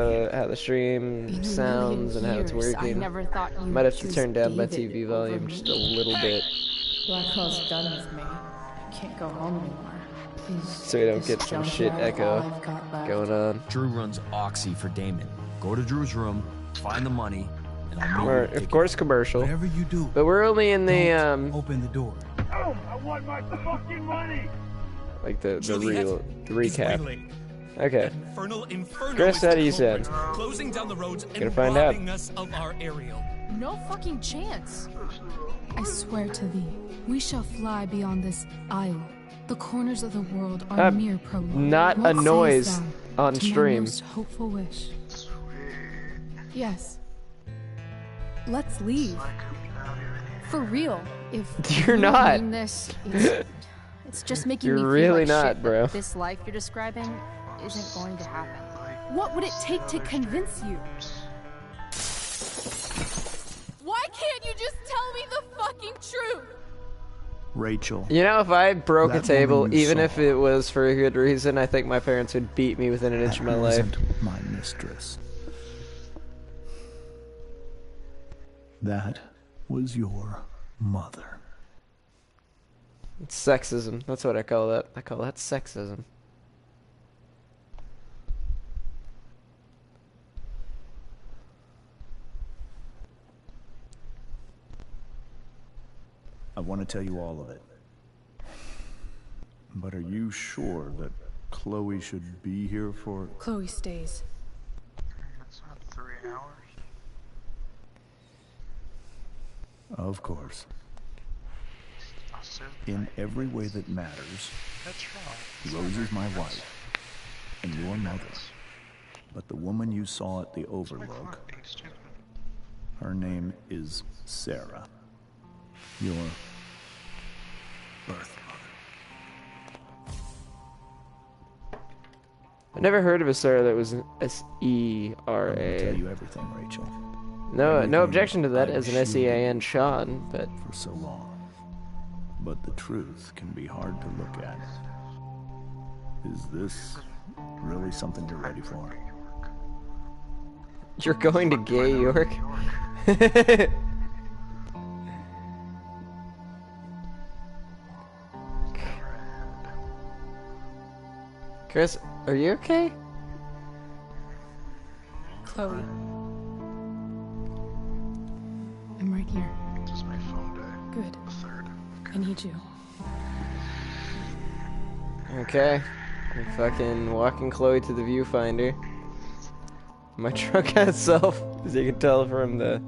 how the stream sounds and how it's working. Might have to turn down my TV volume just a little bit. Blackwell's done with me. I can't go home anymore. So we don't get some shit echo going on. Drew runs Oxy for Damon. Go to Drew's room, find the money, and I'll meet you. Of course, commercial. Whatever you do, but we're only in the open the door. Oh, I want my fucking money. Like the recap. Okay. Infernal Chris, how do you sound? Closing down the roads Gonna find out. us of our aerial. No fucking chance. I swear to thee, we shall fly beyond this isle. The corners of the world are mere prologue. Not What a noise sayest thou on to my stream. most hopeful wish? Yes. Let's leave. For real. If You're you not. mean this, it's just making You're me feel really like not, shit bro. that this life you're describing isn't going to happen. What would it take to convince you? Why can't you just tell me the fucking truth? Rachel. You know, if I broke a That table, woman you even if saw. it was for a good reason, I think my parents would beat me within an inch of my life. Wasn't my mistress. That was your mother. It's sexism. That's what I call that. I call that sexism. I want to tell you all of it. But are you sure that Chloe should be here for... Chloe stays. That's not 3 hours. Of course. I'll sit In every way that matters, That's wrong. Rose is my wife and your mother. But the woman you saw at the My Overlook, fault being stupid. her name is Sarah. Your birth mother. I never heard of a Sarah that was I'm gonna tell S-E-R-A. you everything, Rachel. No Everything objection to that I as an shielded S-E-A-N Sean, but for so long. But the truth can be hard to look at. Is this really something you're ready for? you're going to Gay York? Chris, are you okay? Chloe. I'm right here. This is my phone day. Good. The third. I need you. Okay. I'm fucking walking Chloe to the viewfinder. My drunk ass self, as you can tell from the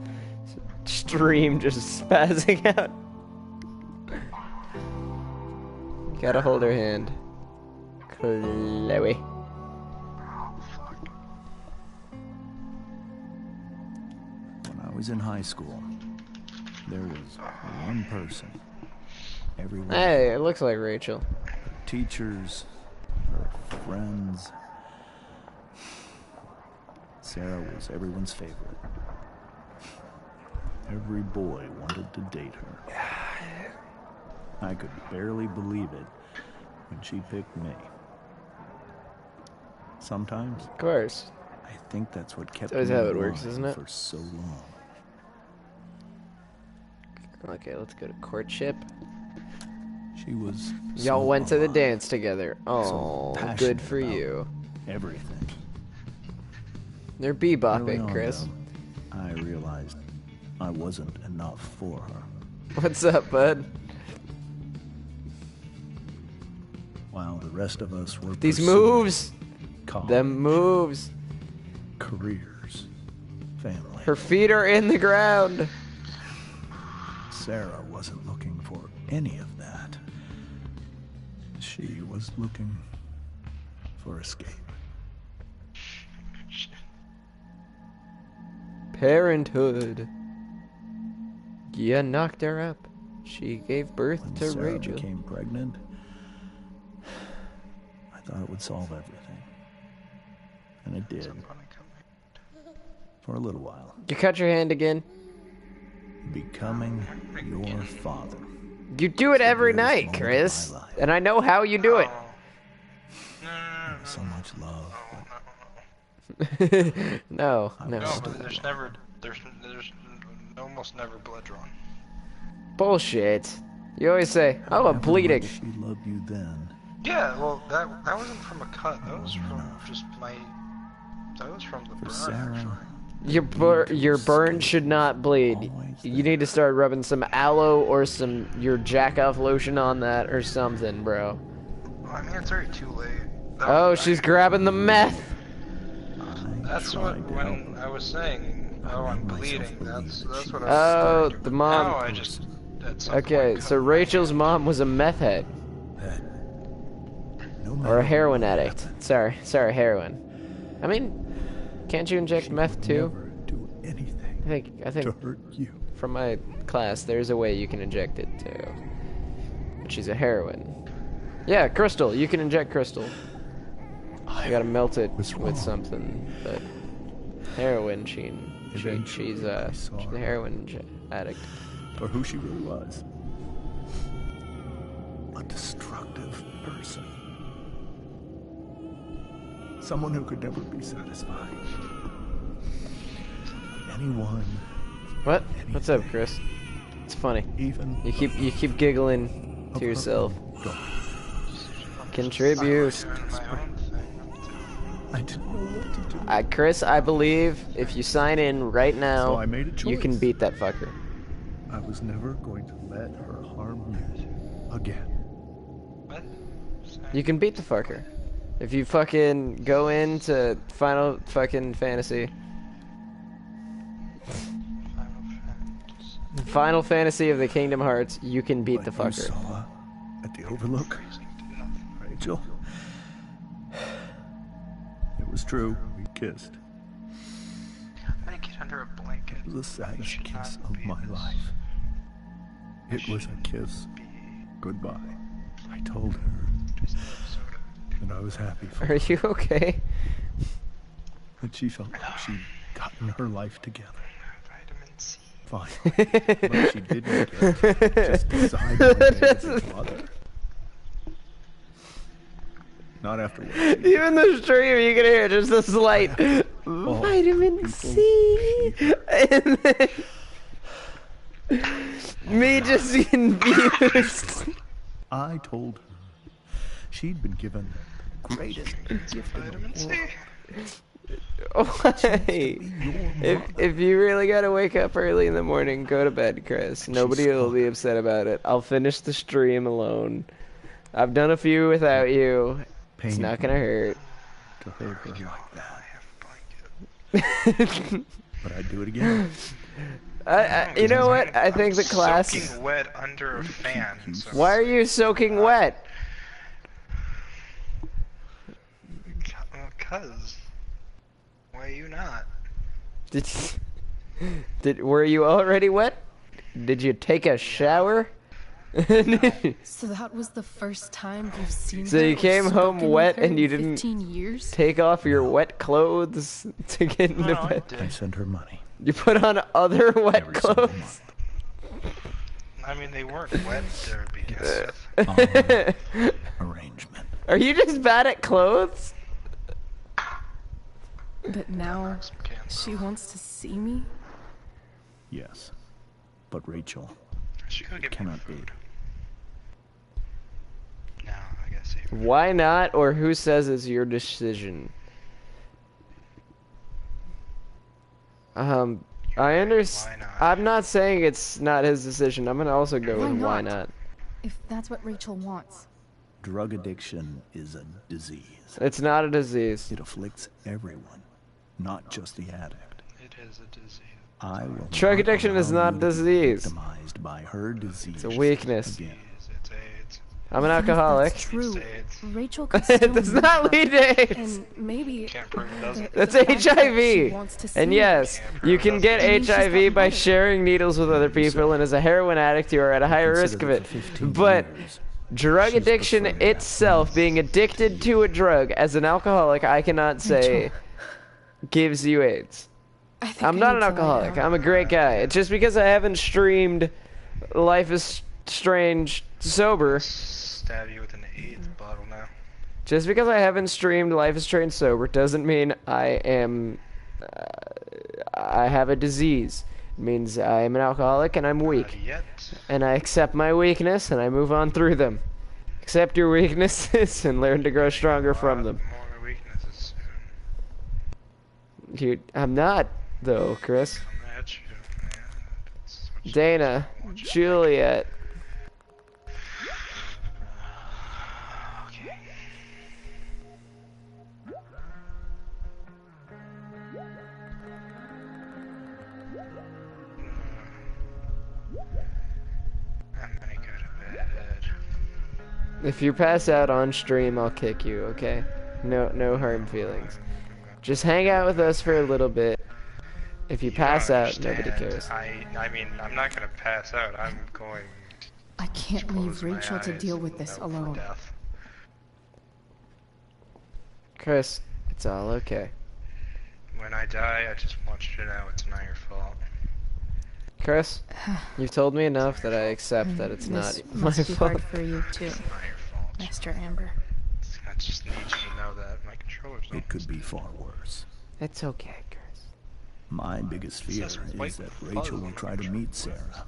stream just spazzing out. Gotta hold her hand. Chloe. When I was in high school, there was one person. Everyone, Hey, it looks like Rachel. her teachers, her friends. Sarah was everyone's favorite. Every boy wanted to date her. I could barely believe it when she picked me. Sometimes Of course. I think that's what kept always me how it works, alive isn't it? for so long. Okay, let's go to courtship. She was Y'all so went to the alive, dance together. so Oh, passionate good for about you. everything. They're Early bebopping, on, Chris. though, I realized I wasn't enough for her. What's up, bud? While the rest of us were These pursuing moves! college, Them moves! careers, family. Her feet are in the ground! Sarah wasn't looking for any of that. She was looking for escape. Parenthood. You knocked her up. She gave birth When to Sarah Rachel. became pregnant, I thought it would solve everything. And it did. For a little while. You cut your hand again? Becoming your father. You do it every greatest night, moment of Chris. my life. And I know how you do it. So much love, but No, no. No, there's almost never blood drawn. Bullshit. You always say, "Oh, I'm bleeding." She loved you then. Yeah, well, that wasn't from a cut. That was from just my. That was from the For burn. Sarah, Actually. Your burn should not bleed. You need to start rubbing some aloe or some your jack-off lotion on that or something, bro. Well, I mean, it's already too late. That Oh, was- she's grabbing the meth. That's what when I was saying. Oh, I'm bleeding. That's what I was. Oh, saying. the mom. Now I just. At some Okay, point so cut my Rachel's hand. mom was a meth head no or matter a heroin what addict. happened, Sorry, heroin. I mean, can't you inject meth too? never do anything I think to hurt you. from my class, there's a way you can inject it too. But she's a heroin. Yeah, crystal. You can inject crystal. You gotta melt it was with wrong. something. But heroin, she's Eventually, I saw she's a her. heroin addict. For who she really was. A destructive person. Someone who could never be satisfied. Anyone, What? What's up, Chris? It's funny. even You keep giggling of to her yourself. own daughter. Contribute. Doing my own thing. I didn't know what to do. Chris, I believe if you sign in right now, So I made a you can choice. beat that fucker. I was never going to let her harm you again. What? You can beat the fucker. If you fucking go into Final fucking Fantasy. Final Fantasy of the Kingdom Hearts, you can beat the What you fucker. saw at the Overlook, Rachel. It was true. We kissed. I'm gonna get under a blanket. It was the saddest should kiss not of be my this. life. It was a kiss goodbye. I told her Just soda. that I was happy for Are her, you okay? that she felt like she'd gotten her life together. Vitamin C. Fine. But she didn't just decide one day to be a mother. Not after what she Even the stream, you can hear just a slight vitamin people C. And then me just confused. I told her she'd been given the greatest gift in Vitamin the C. world. Why? If you really gotta wake up early in the morning, go to bed, Chris. Nobody will be upset about it. I'll finish the stream alone. I've done a few without you. It's not gonna hurt. To hurt her like that. I have a blanket. But I'd do it again. You know what? I think the class. Soaking wet under a fan. So Why are you soaking wet? Well, cause. Why are you not? Were you already wet? Did you take a shower? So that was the first time you've seen So her you or came home spoken with wet her and in you didn't 15 years? Take off your wet clothes to get into No, I bed. I did. sent her money You put on other wet every single clothes. month. I mean, they weren't wet to begin with. Arrangement. Are you just bad at clothes? But now Some cans. she wants to see me? Yes. But Rachel She could get me cannot be. food. No, I guess save it. Why not? Or who says it's your decision? I understand. Why not? I'm not saying it's not his decision. I'm gonna also go Why with why not? not. If that's what Rachel wants. Drug addiction is a disease. It's not a disease. It afflicts everyone, not just the addict. It is a disease. I will Drug not addiction is allow not you to be disease. victimized by her disease. It's a weakness. Again. It's AIDS. I'm an Even if alcoholic. That's true. It's AIDS. Rachel could It still does move not her. lead to AIDS. And maybe Can't prove it doesn't. That's the fact that she HIV. wants to see And me. yes, you can get I mean, she's HIV gotten by better. sharing needles with other people, and as a heroin addict, you are at a higher risk of Consider it. that for 15 But years, drug she's addiction preferred that itself, one. being addicted to a drug, as an alcoholic, I cannot say gives you AIDS. I think I'm I not need an to lie alcoholic. down. I'm a great guy. It's just because I haven't streamed Life is Strange sober. Stab you with an AIDS bottle now. Just because I haven't streamed Life is Strange Sober doesn't mean I am... I have a disease. It means I am an alcoholic and I'm weak. Yet. And I accept my weakness and I move on through them. Accept your weaknesses and learn to grow stronger from them. More weaknesses soon. I'm not, though, Chris. I'm at you. Yeah, that's what you Dana, want you to Juliet. Okay. I'm gonna go to bed. If you pass out on stream, I'll kick you, okay? No hard feelings. Just hang out with us for a little bit. If you pass don't out, nobody understand. cares. I mean, I'm not gonna pass out. I'm going I can't to leave close my Rachel to eyes deal with and this hope for alone. death. Chris, it's all okay. When I die, I just want you to know it's not your fault. Chris, you've told me enough that I accept that it's This not my must be hard fault. for you too, It's not your fault. Mr. Amber. I just need you to know that my controller's not. It could be far worse. It's okay, Chris. My biggest fear says white is that Rachel will try to meet Sarah.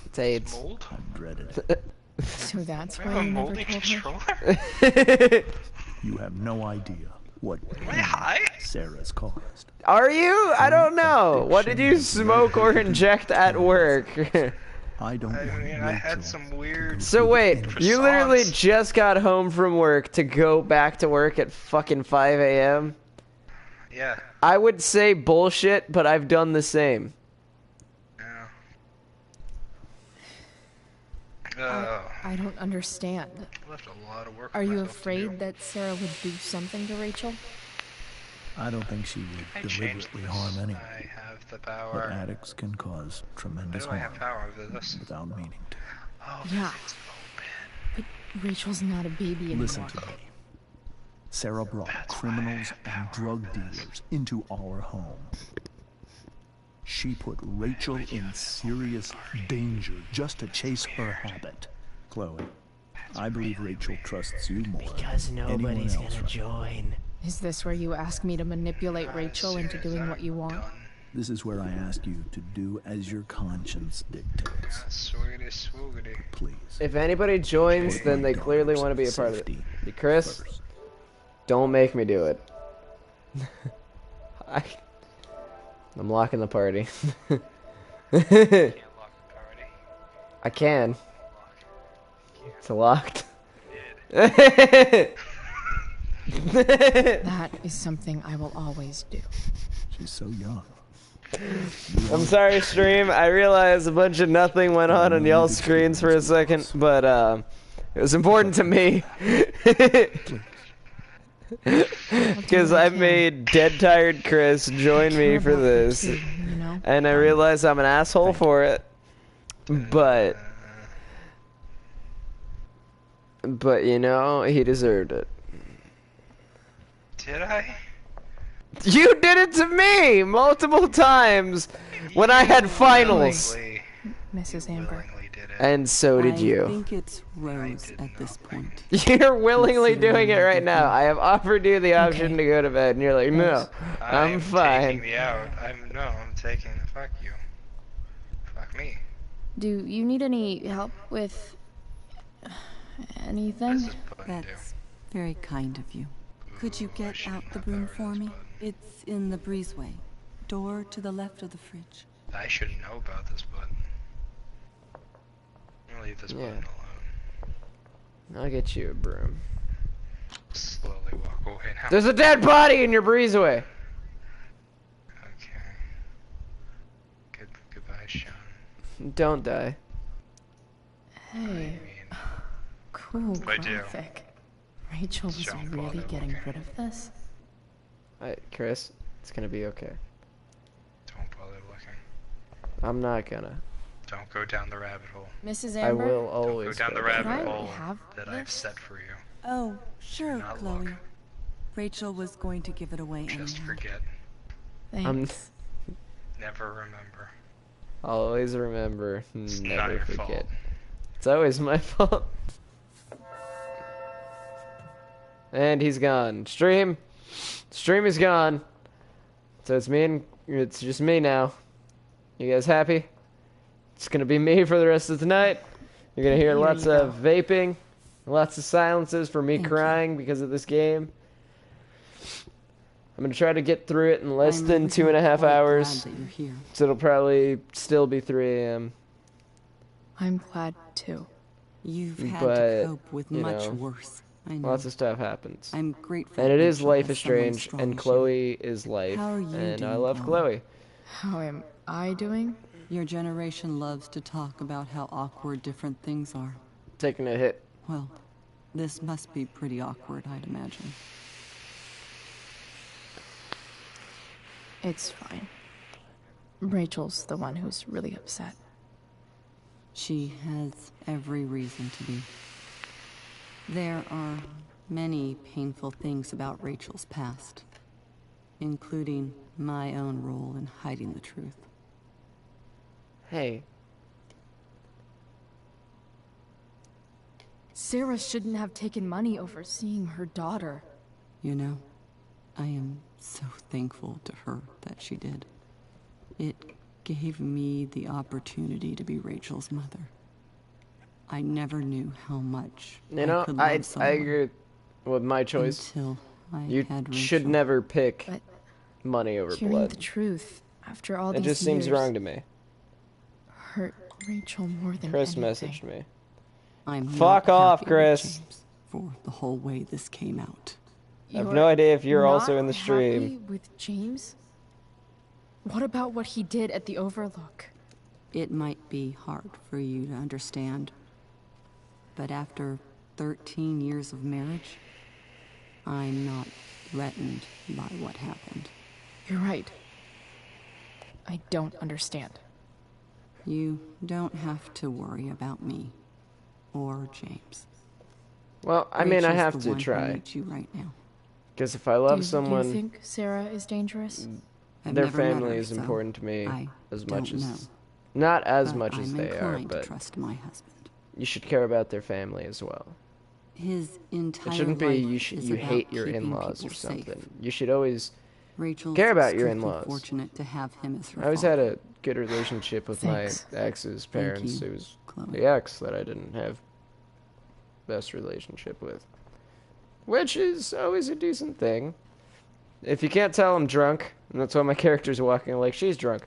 It's AIDS. Mold? I dreaded it. So that's I why have a you never moldy told her? controller? You have no idea what Am I high? Sarah's caused. Are you? I don't know. What did you smoke or inject at work? I don't I want mean, I had Rachel some weird. So wait, you literally Croissants. just got home from work to go back to work at fucking 5 a.m.? Yeah. I would say bullshit, but I've done the same. Yeah. Oh, I don't understand. left a lot of work. Are for you myself to do. afraid that Sarah would do something to Rachel? I don't think she I would changed deliberately this. harm anyone. I have the But power. addicts can cause Why tremendous do I have harm power over this? without meaning to. Oh, Yeah. it's open. But Rachel's not a baby anymore. Listen to me. Sarah brought That's why I criminals have and power drug over this. dealers into our home. She put Rachel in serious danger just to chase her habit. Chloe, I believe Rachel trusts you more than anyone else right now. join. Is this where you ask me to manipulate Rachel into doing what you want? Done. This is where I ask you to do as your conscience dictates. Swoogity, swoogity. Please. If anybody joins, Put then my they clearly daughter's want to be a part of it. safety Hey, Chris, first. don't make me do it. I'm locking the party. Can't lock the party. I can. Lock It's locked. it. That is something I will always do. She's so young. I'm sorry, stream. I realize a bunch of nothing went on y'all's screens for a second, but it was important to me. Because I made dead tired Chris join me for this, You know? and I realize I'm an asshole for it. But you know, he deserved it. Did I? You did it to me multiple times when I had finals, Willingly- Mrs. Amber. willingly did it. and so did I you. think it's Rose did at this point. You're willingly doing it right now. I have offered you the option Okay. to go to bed, and you're like, no, I'm Taking fine. the out. I'm taking the fuck you. Fuck me. Do you need any help with What anything? does this button do? That's very kind of you. Could you Ooh, I get shouldn't out the have broom power for this me? button. It's in the breezeway. Door to the left of the fridge. I should know about this button. I'll leave this Yeah. button alone. I'll get you a broom. Slowly walk away now. There's a dead body in your breezeway. Okay. Goodbye, Sean. Don't die. Hey, I mean, cool I do. graphic. Rachel was Don't really bother getting looking. rid of this? Chris, it's gonna be okay. don't bother looking. I'm not gonna. Don't go down the rabbit hole. Mrs. I Amber? will Don't always go down the go rabbit I hole have that I've this? set for you. Oh, sure, Not Chloe. look. Rachel was going to give it away Just anyhow. forget. Thanks. Never remember. I'll always remember. It's not Never your forget. fault. It's always my fault. And he's gone. Stream is gone. So it's just me now. You guys happy? It's gonna be me for the rest of the night. You're gonna hear lots of vaping, lots of silences for me crying because of this game. I'm gonna try to get through it in less than 2.5 hours. So it'll probably still be 3 a.m. I'm glad too. You've had to cope with much worse. I know. Lots of stuff happens. I'm grateful. And it is Life is Strange, and Chloe is life. How are you and doing, I love Chloe. How am I doing? Your generation loves to talk about how awkward different things are. Taking a hit. Well, this must be pretty awkward, I'd imagine. It's fine. Rachel's the one who's really upset. She has every reason to be. There are many painful things about Rachel's past, including my own role in hiding the truth. Hey. Sarah shouldn't have taken money over seeing her daughter. You know, I am so thankful to her that she did. It gave me the opportunity to be Rachel's mother. I never knew how much I agree with my choice. Until I you had should Rachel. never pick But money over hearing blood. the truth after all It these just seems years wrong to me. hurt Rachel more than Chris anything. messaged me. I'm Fuck not off, happy with Chris. James for the whole way this came out. I have no idea if you're also not in the stream. happy with James? What about what he did at the Overlook? It might be hard for you to understand, but after 13 years of marriage, I'm not threatened by what happened. You're right. I don't understand. You don't have to worry about me or James. Well, I mean, I Rachel's have the to one who try. needs you right now. Because if I love Do someone, you think Sarah is dangerous? I've their never met family her, is so important to me I as don't much as... know. Not as But much as I'm they are, inclined to but trust my husband. you should care about their family as well. His entire It shouldn't be life is you about hate your keeping in-laws or people safe. something. You should always Rachel's care about your strictly in-laws. fortunate to have him as her I always father. had a good relationship with Thanks. my ex's Thank parents. you, It was Chloe. the ex that I didn't have best relationship with. Which is always a decent thing. If you can't tell, I'm drunk, and that's why my character's walking like she's drunk.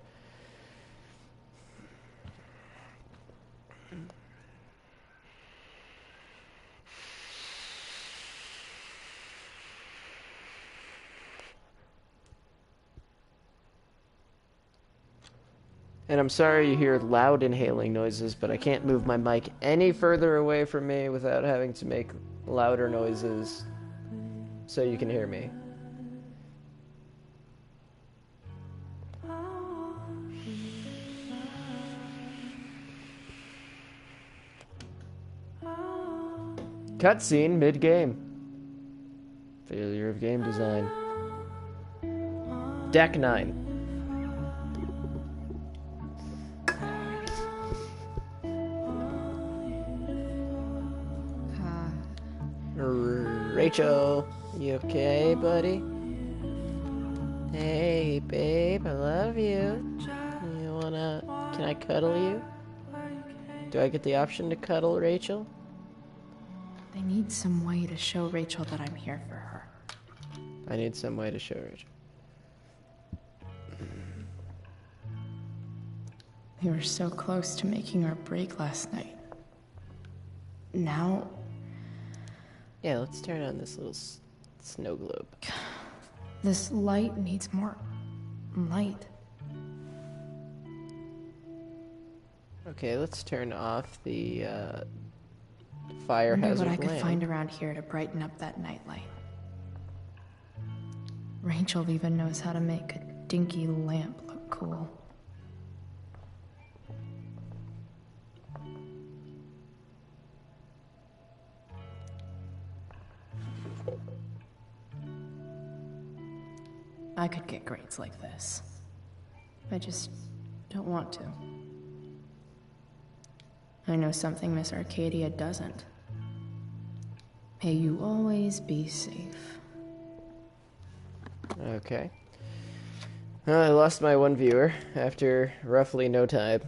And I'm sorry you hear loud inhaling noises, but I can't move my mic any further away from me without having to make louder noises so you can hear me. Cutscene mid-game. Failure of game design. Deck 9. Rachel, you okay, buddy? Hey, babe, I love you. Can I cuddle you? Do I get the option to cuddle Rachel? I need some way to show Rachel that I'm here for her. I need some way to show Rachel. We were so close to making our break last night. Now, Yeah, let's turn on this little snow globe. this light needs more light. Okay, let's turn off the fire Wonder hazard what I could lamp. find around here to brighten up that nightlight. Rachel even knows how to make a dinky lamp look cool. I could get grades like this. I just don't want to. I know something Miss Arcadia doesn't. May you always be safe. Okay. Well, I lost my one viewer after roughly no time.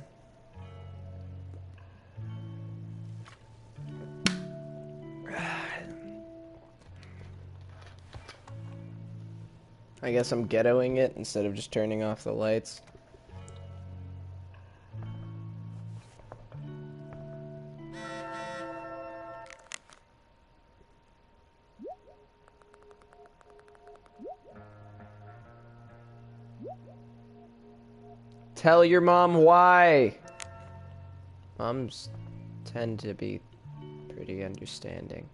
I guess I'm ghettoing it instead of just turning off the lights. Tell your mom why. Moms tend to be pretty understanding.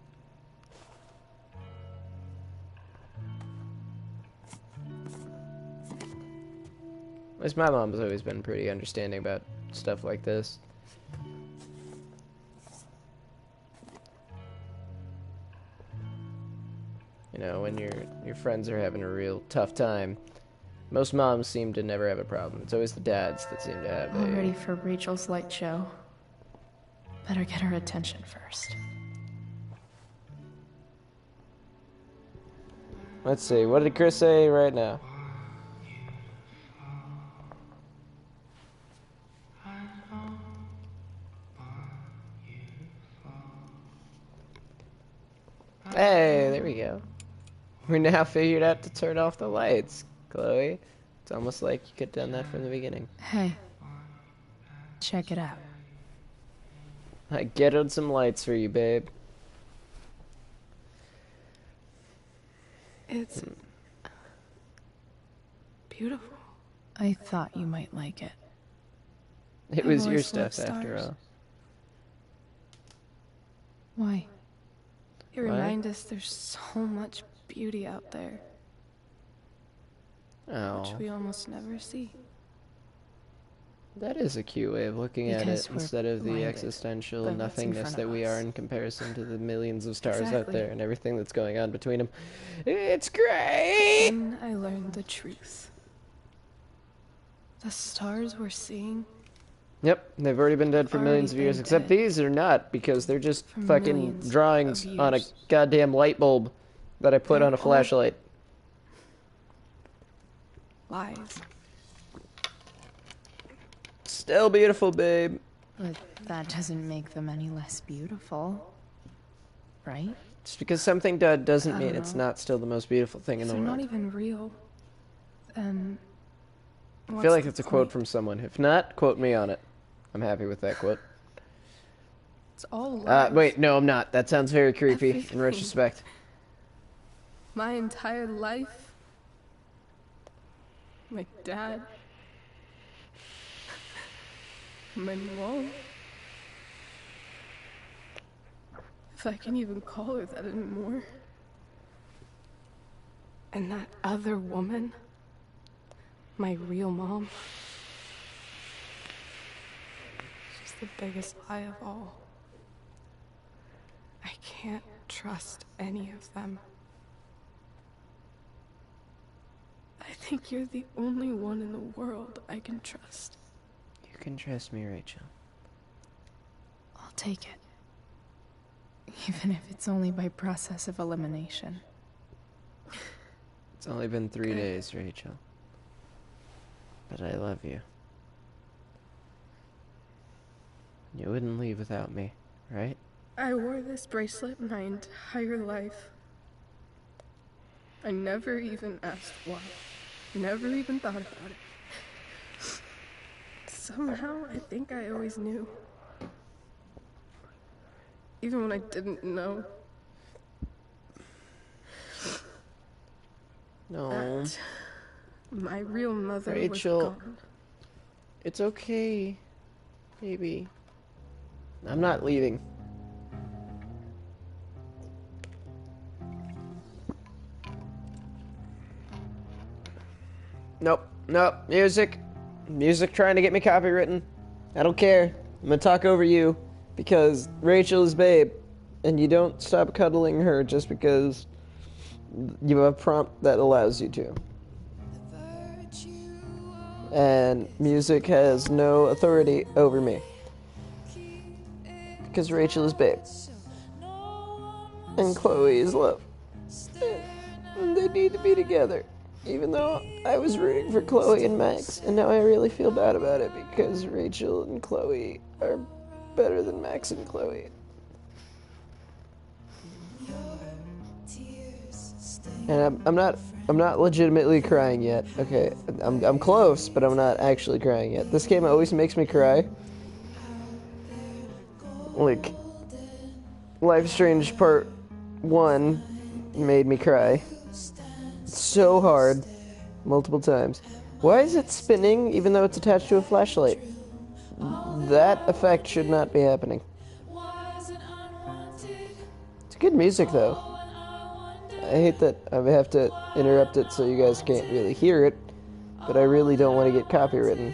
At least my mom's always been pretty understanding about stuff like this. You know, when your friends are having a real tough time, most moms seem to never have a problem. It's always the dads that seem to have All ready for Rachel's light show. Better get her attention first. Let's see, what did Chris say right now? Hey, there we go. We now figured out to turn off the lights, Chloe. It's almost like you could have done that from the beginning. Hey, check it out. I ghettoed some lights for you, babe. It's beautiful. I thought you might like it. It was your stuff, after all. Why? You remind us there's so much beauty out there. Oh. Which we almost never see. That is a cute way of looking at it, instead of the existential nothingness that we are in comparison to the millions of stars out there and everything that's going on between them. It's great! Then I learned the truth. The stars we're seeing. Yep, they've already been dead for millions of years, except these are not, because they're just fucking drawings on a goddamn light bulb that I put on a flashlight. Lies. Still beautiful, babe. But that doesn't make them any less beautiful, right? Just because something dead doesn't mean it's not still the most beautiful thing in the world. They're not even real. I feel like it's a quote from someone. If not, quote me on it. I'm happy with that quote. It's all lies. Wait, no, I'm not. That sounds very creepy in retrospect. My entire life. My dad. My mom. If I can even call her that anymore. And that other woman. My real mom. She's the biggest lie of all. I can't trust any of them. I think you're the only one in the world I can trust. You can trust me, Rachel. I'll take it. Even if it's only by process of elimination. It's only been 3 days, Rachel. But I love you. You wouldn't leave without me, right? I wore this bracelet my entire life. I never even asked why. Never even thought about it. Somehow, I think I always knew. Even when I didn't know. No. That my real mother Rachel, was gone. It's okay, baby. I'm not leaving. Nope, nope, music trying to get me copywritten. I don't care. I'm gonna talk over you because Rachel is babe, and you don't stop cuddling her just because you have a prompt that allows you to. And music has no authority over me because Rachel is babe. and Chloe's love. And they need to be together. Even though I was rooting for Chloe and Max, and now I really feel bad about it because Rachel and Chloe are better than Max and Chloe. And I'm not legitimately crying yet. Okay, I'm close, but I'm not actually crying yet. This game always makes me cry. Like, Life is Strange Part 1 made me cry. So hard. Multiple times. Why is it spinning even though it's attached to a flashlight? That effect should not be happening. It's good music though. I hate that I have to interrupt it so you guys can't really hear it, but I really don't want to get copywritten.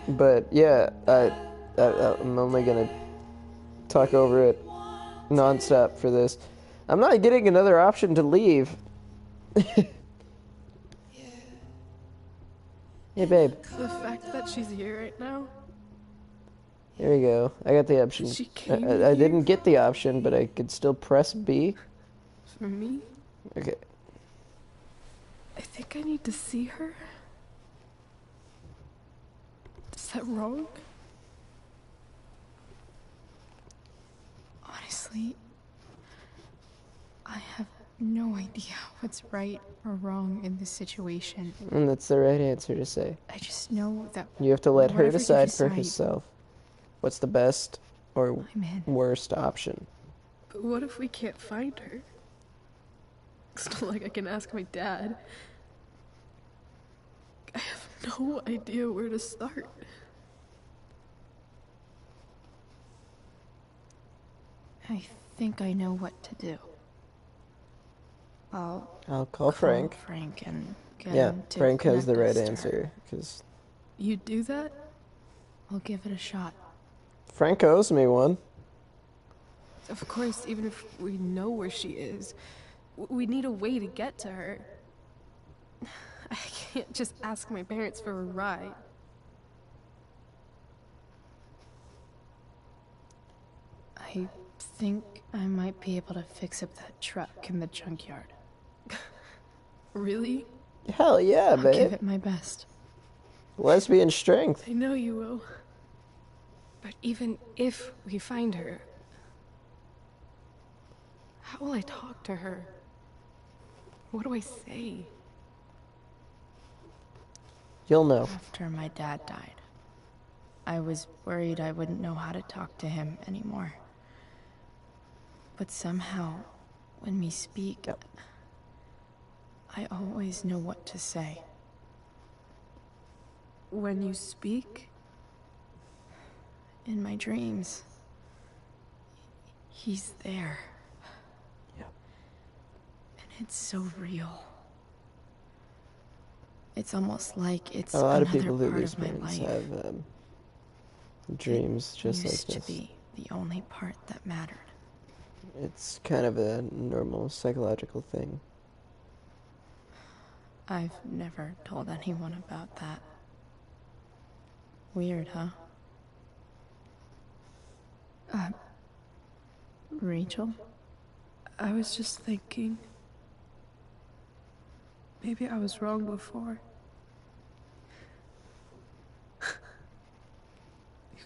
But yeah, I'm only gonna talk over it non-stop for this. I'm not getting another option to leave. Hey, babe. The fact that she's here right now. Here we go. I got the option. She came I didn't get the option, but I could still press B. For me? Okay. I think I need to see her. Is that wrong? Honestly, I have no idea what's right or wrong in this situation. And that's the right answer to say. I just know that You have to let her whatever you decide for herself. What's the best or I'm in. worst option? But what if we can't find her? It's not like I can ask my dad. I have no idea where to start. I think I know what to do. I'll call Frank. Frank and get Yeah, him to Frank has the connect right us to answer, her. because You do that? I'll give it a shot. Frank owes me one. Of course, even if we know where she is, we need a way to get to her. I can't just ask my parents for a ride. I think I might be able to fix up that truck in the junkyard. Really? Hell yeah, I'll babe. give it my best. Lesbian strength. I know you will. But even if we find her, how will I talk to her? What do I say? You'll know. After my dad died, I was worried I wouldn't know how to talk to him anymore. But somehow, when we speak, I always know what to say. When you speak? In my dreams, he's there. Yep. And it's so real. It's almost like it's A lot of another people who part lose of my parents life. have dreams just like Used this. to be the only part that mattered. It's kind of a normal psychological thing. I've never told anyone about that. Weird, huh? Rachel? I was just thinking. Maybe I was wrong before. Who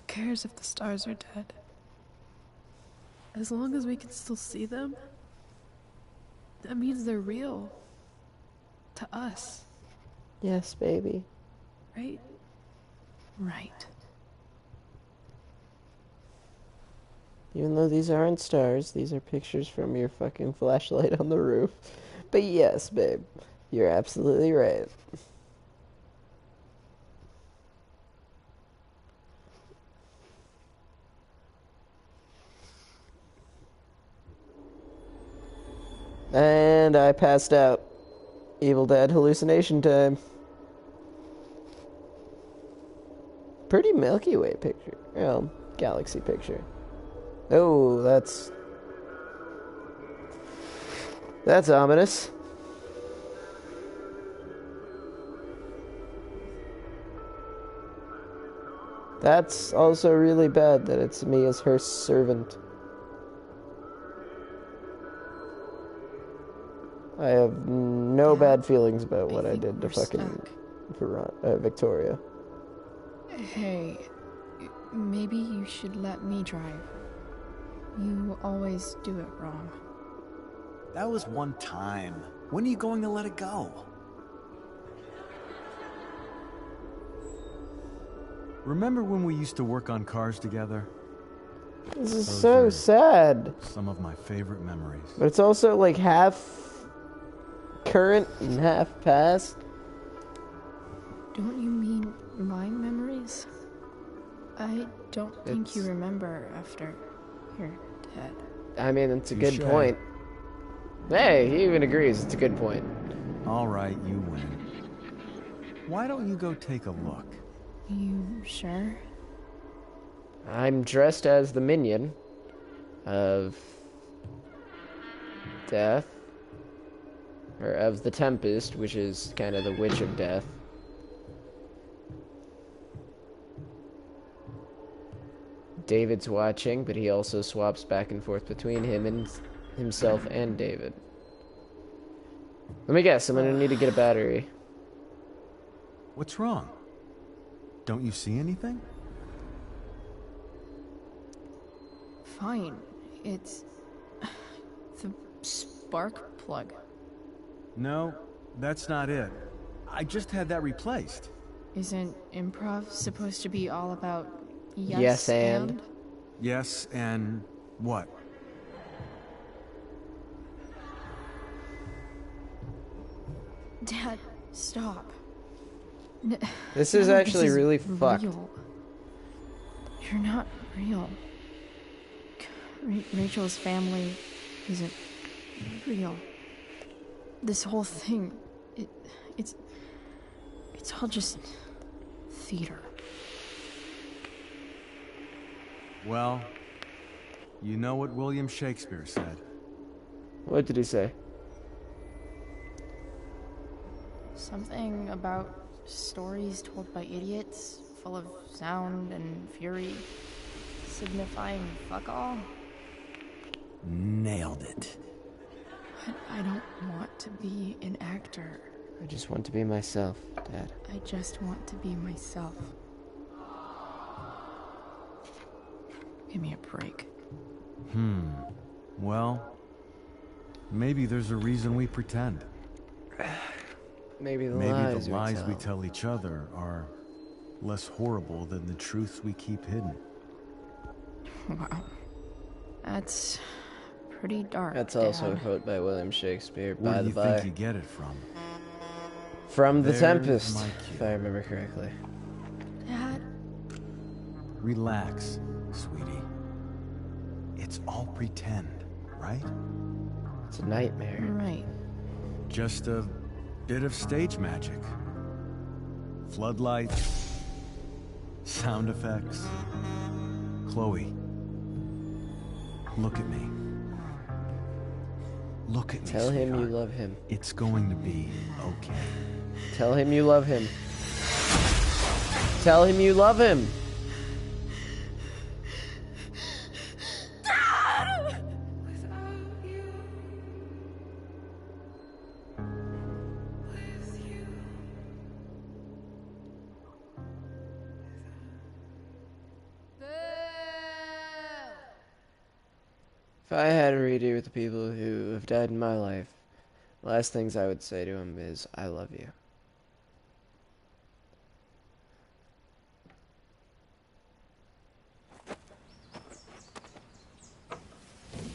cares if the stars are dead? As long as we can still see them, that means they're real. To us, Yes, baby. right? Right. Even though these aren't stars, these are pictures from your fucking flashlight on the roof. But yes, babe, you're absolutely right. And I passed out. Evil Dead hallucination time. Pretty Milky Way picture. Well, galaxy picture. Oh, that's ominous. That's also really bad that it's me as her servant. I have no bad feelings about what I think did to we're fucking stuck. Victoria. Hey, maybe you should let me drive. You always do it wrong. That was one time. When are you going to let it go? Remember when we used to work on cars together? This is Those so are sad. Some of my favorite memories. But it's also like half current and half past. Don't you mean my memories? I don't think you remember after you're dead. I mean, it's a good Touche. point. Hey, he even agrees. It's a good point. All right, you win. Why don't you go take a look? You sure? I'm dressed as the minion of death, or of the Tempest, which is kind of the Witch of Death. David's watching, but he also swaps back and forth between himself and David. Let me guess, I'm gonna need to get a battery. What's wrong? Don't you see anything? Fine. It's the spark plug. No, that's not it. I just had that replaced. Isn't improv supposed to be all about Yes, and? Yes, and what? Dad, stop. This is No, actually really fucked. real. You're not real. Rachel's family isn't real. This whole thing, it's all just theater. Well, you know what William Shakespeare said. What did he say? Something about stories told by idiots, full of sound and fury, signifying fuck all. Nailed it. But I don't want to be an actor. I just want to be myself, Dad. I just want to be myself. Give me a break. Well, maybe there's a reason we pretend. Maybe the Maybe lies, the lies we we tell each other are less horrible than the truths we keep hidden. Wow. That's pretty dark. That's also a Dad. quote by William Shakespeare, Where by do the you by. think you get it from? From The There's Tempest, my if cue. I remember correctly. Dad, Relax, sweetie. It's all pretend, right? It's a nightmare. you're right. Just a bit of stage magic. Floodlights, sound effects. Chloe, look at me. Look at me, Tell him you sweetheart. love him. It's going to be okay. Tell him you love him. Tell him you love him. If I had to redo with the people who have died in my life, last things I would say to him is, I love you.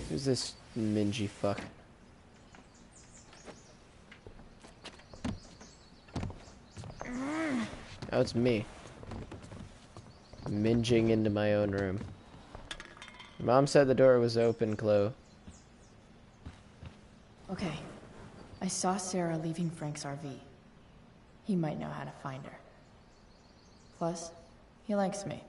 Who's this mingy fuck? Oh, it's me. Minging into my own room. Mom said the door was open, Chloe. Okay. I saw Sarah leaving Frank's RV. He might know how to find her. Plus, he likes me.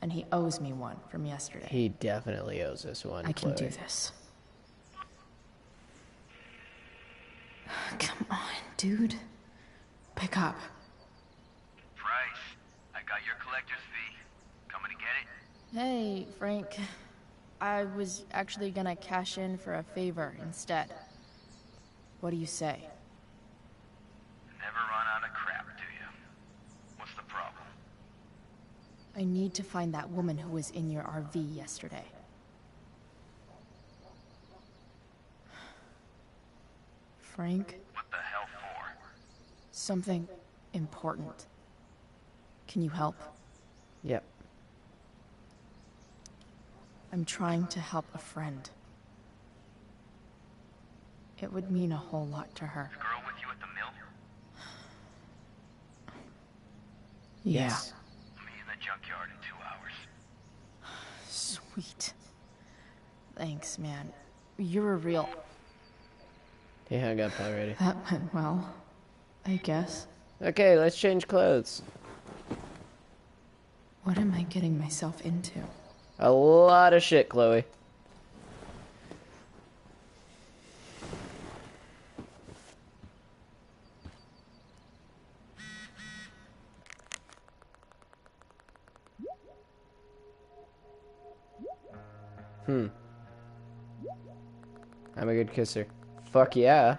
And he owes me one from yesterday. He definitely owes us one, I can Chloe. do this. Come on, dude. Pick up. Price, I got your collector's fee. Coming to get it? Hey, Frank. I was actually gonna cash in for a favor instead. What do you say? Never run out of crap, do you? What's the problem? I need to find that woman who was in your RV yesterday. Frank? What the hell for? Something important. Can you help? Yep. I'm trying to help a friend. It would mean a whole lot to her. The girl with you at the mill? Yeah. Yes. Meet in the junkyard in 2 hours. Sweet. Thanks, man. You're a real... He hung up already. That went well, I guess. Okay, let's change clothes. What am I getting myself into? A lot of shit, Chloe. I'm a good kisser. Fuck yeah.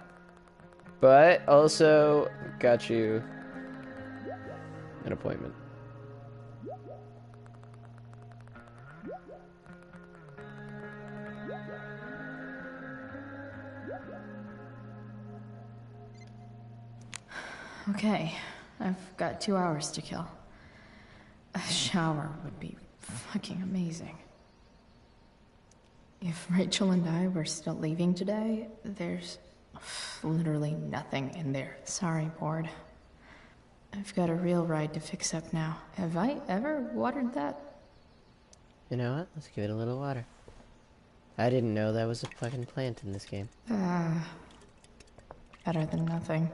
But also got you an appointment. Okay, I've got 2 hours to kill. A shower would be fucking amazing. If Rachel and I were still leaving today, there's literally nothing in there. Sorry, board. I've got a real ride to fix up now. Have I ever watered that? You know what? Let's give it a little water. I didn't know that was a fucking plant in this game. Better than nothing.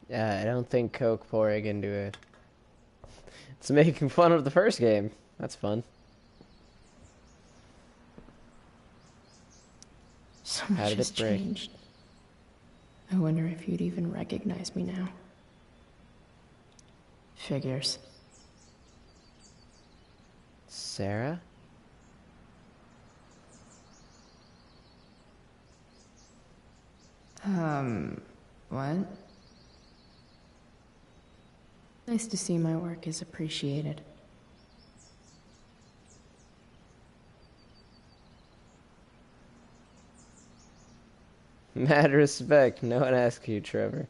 I don't think Coke pouring into it. It's making fun of the first game. That's fun. So How much did has it break? changed. I wonder if you'd even recognize me now. Figures. Sarah? What? Nice to see my work is appreciated. Mad respect. No one asked you, Trevor.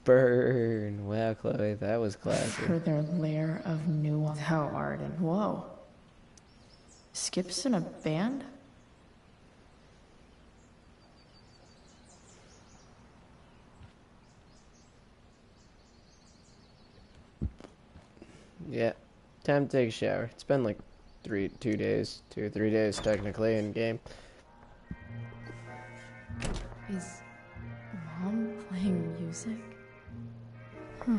Burn. Wow, Chloe, that was classy. Further layer of nuance. How Arden. Whoa. Skip's in a band? Yeah. Time to take a shower. It's been like 2 or 3 days technically in game. Is Mom playing music? Huh.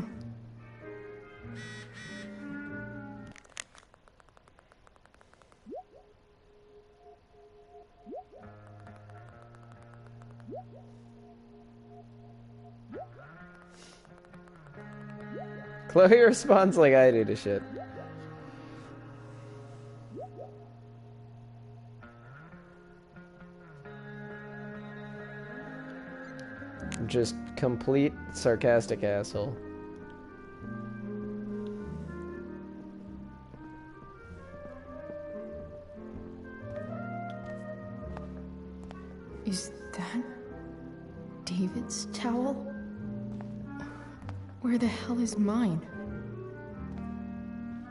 Chloe responds like I do to shit. Just complete sarcastic asshole. Is that David's towel? Where the hell is mine?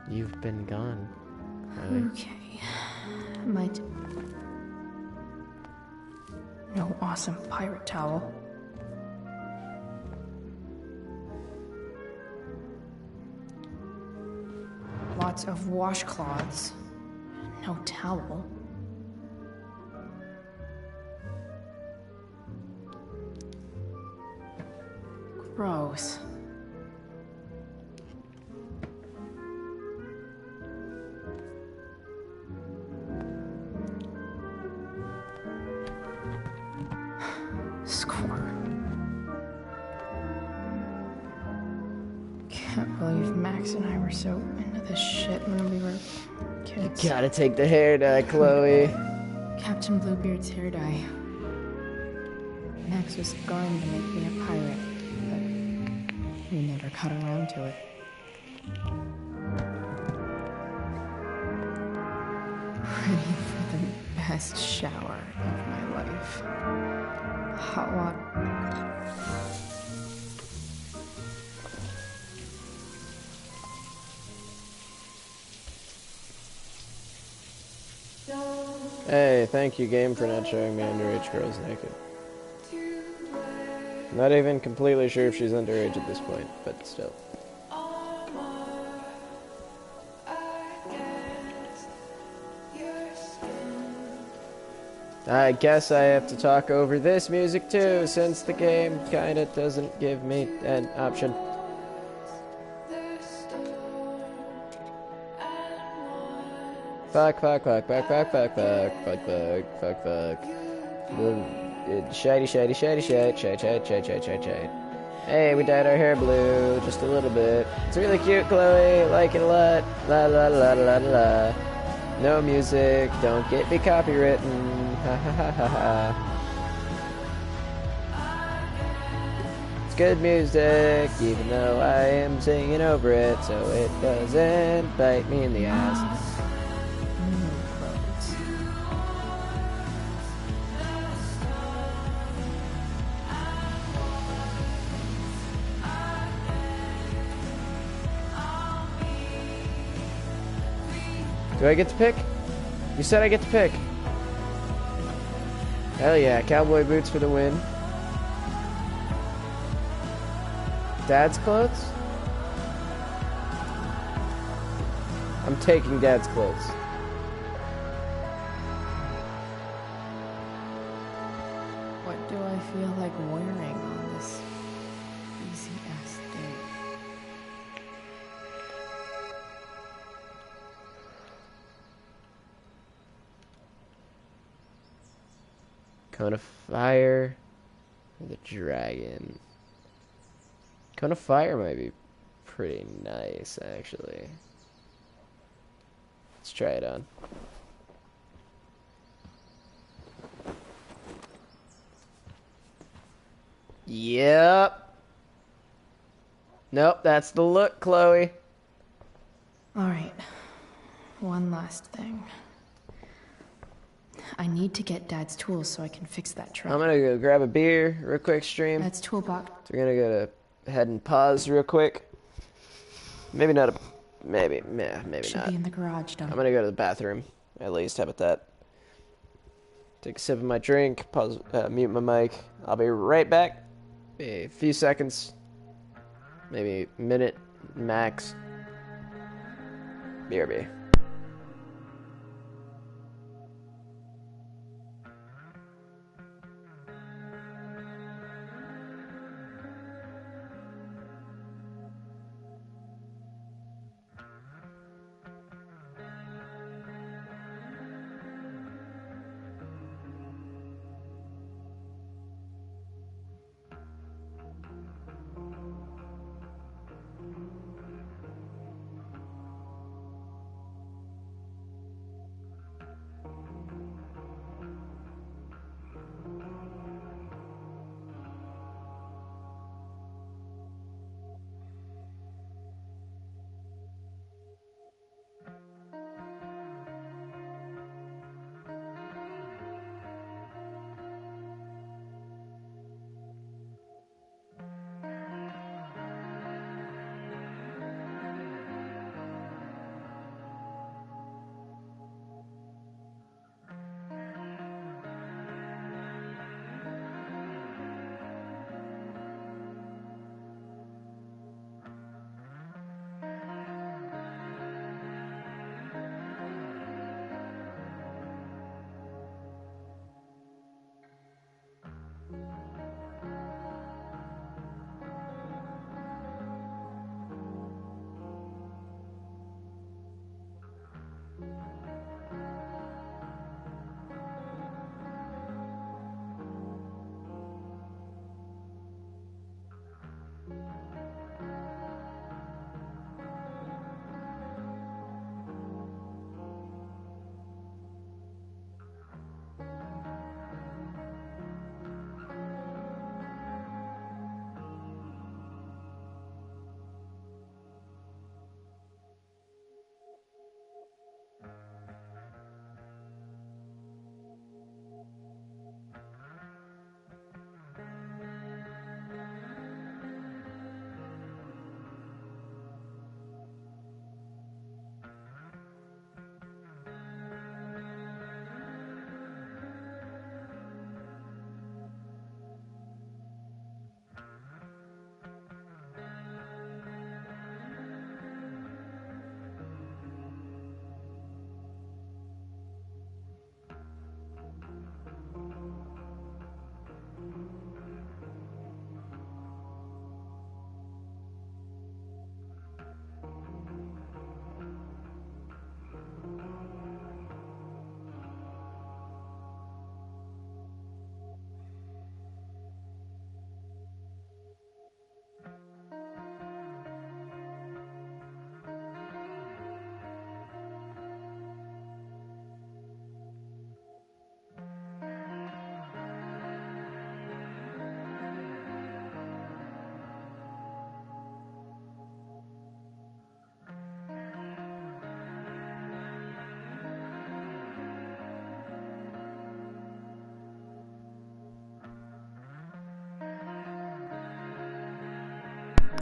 You've been gone. Really? Okay. No awesome pirate towel. Lots of washcloths. No towel. Gross. Score. Can't believe Max and I were so into this shit when we were kids. Gotta take the hair dye, Chloe. Captain Bluebeard's hair dye. Max was going to make me a pirate, but we never got around to it. Ready for the best shower of my life. Hot water. Hey, thank you, game, for not showing me underage girls naked. I'm not even completely sure if she's underage at this point, but still. I guess I have to talk over this music too, since the game kinda doesn't give me an option. Fuck. Shady. Hey, we dyed our hair blue, just a little bit. It's really cute, Chloe, like it a lot. La la la la la. No music, don't get me copywritten. Ha ha ha ha ha. It's good music, even though I am singing over it, so it doesn't bite me in the ass. Do I get to pick? You said I get to pick. Hell yeah, cowboy boots for the win. Dad's clothes? I'm taking Dad's clothes. What do I feel like wearing on this easy-ass day? Cone of Fire or the Dragon? Cone of Fire might be pretty nice, actually. Let's try it on. Yep. Nope, that's the look, Chloe. Alright. One last thing. I need to get Dad's tools so I can fix that truck. I'm gonna go grab a beer real quick, stream. Dad's toolbox. So we're gonna go ahead and pause real quick. Maybe not maybe Should not. be in the garage, though. I'm gonna go to the bathroom, at least. How about that? Take a sip of my drink, pause, mute my mic. I'll be right back. Be a few seconds. Maybe a minute, max. BRB.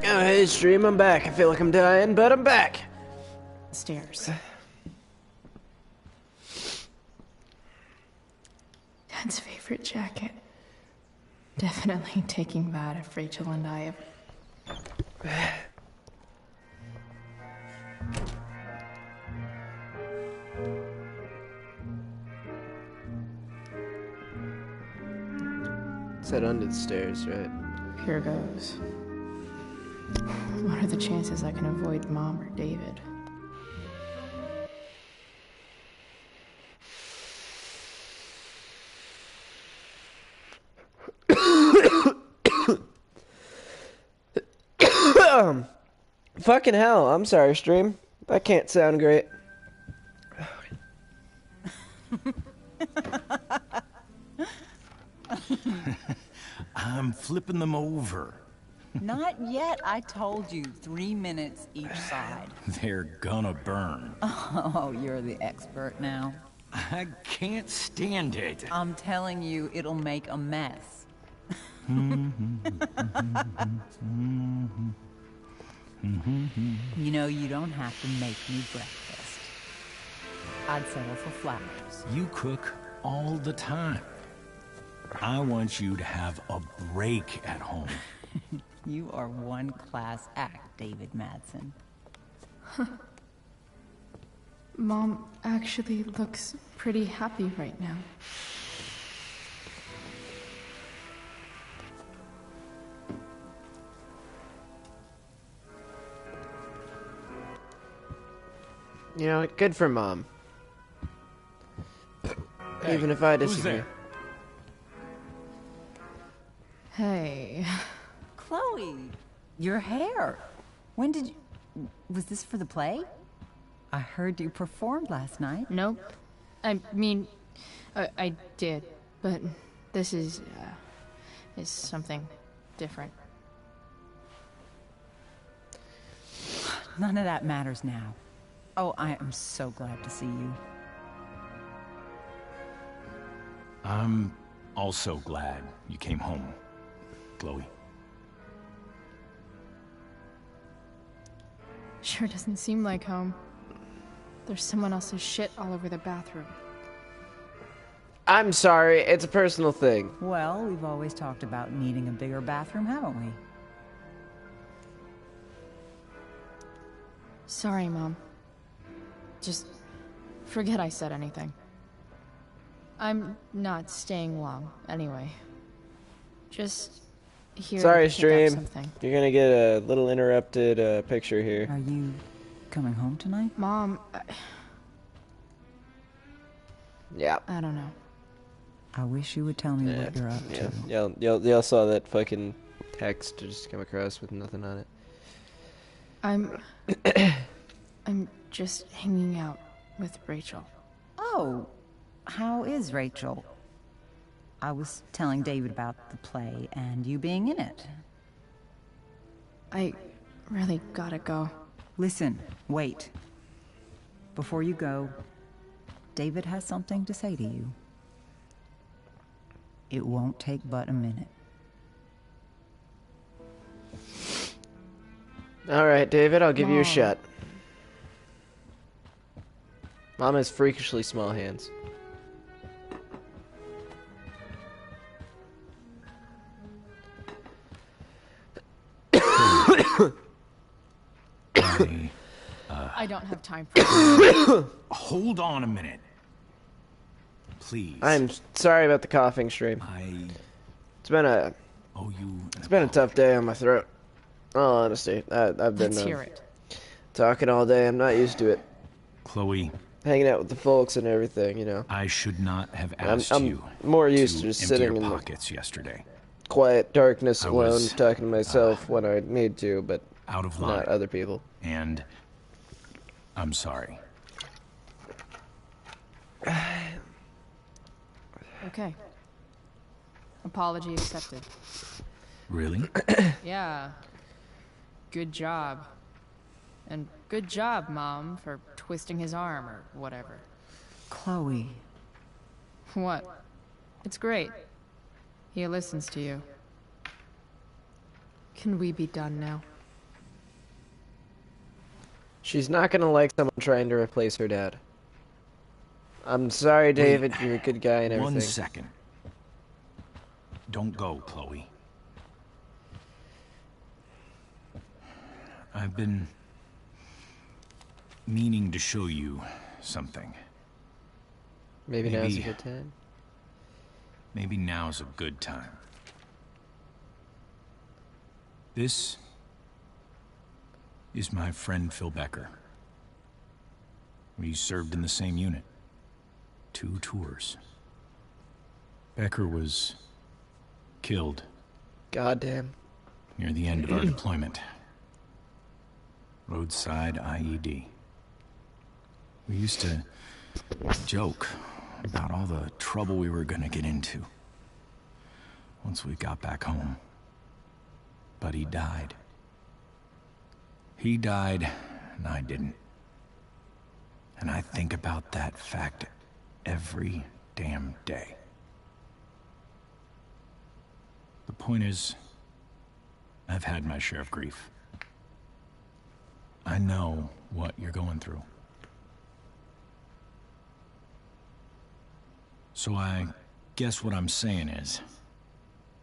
Oh, hey, stream, I'm back. I feel like I'm dying, but I'm back. Stairs. Dad's favorite jacket. Definitely taking that if Rachel and I have... It's head under the stairs, right? Here goes. What are the chances I can avoid Mom or David? Fucking hell, I'm sorry, stream. That can't sound great. I'm flipping them over. Not yet. I told you, 3 minutes each side. They're gonna burn. Oh, you're the expert now. I can't stand it. I'm telling you, it'll make a mess. You know, you don't have to make me breakfast. I'd settle for flowers. You cook all the time. I want you to have a break at home. You are one class act, David Madsen. Mom actually looks pretty happy right now. You know, good for Mom. Hey, even if I who's disagree. there? Hey. Chloe, your hair. When did you... Was this for the play? I heard you performed last night. Nope. I mean, I did, but this is something different. None of that matters now. Oh, I am so glad to see you. I'm also glad you came home, Chloe. Sure doesn't seem like home. There's someone else's shit all over the bathroom. I'm sorry, it's a personal thing. Well, we've always talked about needing a bigger bathroom, haven't we? Sorry, Mom. Just forget I said anything. I'm not staying long, anyway. Just here Sorry, to pick up stream. something. You're gonna get a little interrupted picture here. Are you coming home tonight? Mom, Yeah. I don't know. I wish you would tell me what you're up to. Yeah, y'all saw that fucking text just come across with nothing on it. I'm just hanging out with Rachel. Oh, how is Rachel? I was telling David about the play and you being in it. I really gotta go. Listen, wait. Before you go, David has something to say to you. It won't take but a minute. Alright, David, I'll give you a Mom. shot. Mom has freakishly small hands. I don't have time for this. Hold on a minute. Please. I'm sorry about the coughing stream. It's been a tough day on my throat. All honesty, I've been Let's hear it. talking all day. I'm not used to it. Chloe. Hanging out with the folks and everything, you know. I should not have asked I'm you more used to to just empty sitting your in pockets yesterday. the quiet darkness I alone, was, talking to myself when I need to, but out of line. not other people. And I'm sorry. Okay. Apology accepted. Really? Yeah. Good job. And good job, Mom, for twisting his arm or whatever. Chloe. What? It's great. He listens to you. Can we be done now? She's not gonna like someone trying to replace her dad. I'm sorry, David. You're a good guy and everything. 1 second. Don't go, Chloe. I've been meaning to show you something. Maybe now's a good time. Maybe now's a good time. This is my friend Phil Becker. We served in the same unit. 2 tours. Becker was killed. Goddamn. Near the end of our deployment. Roadside IED. We used to joke about all the trouble we were gonna get into once we got back home. But he died. He died, and I didn't. And I think about that fact every damn day. The point is, I've had my share of grief. I know what you're going through. So I guess what I'm saying is,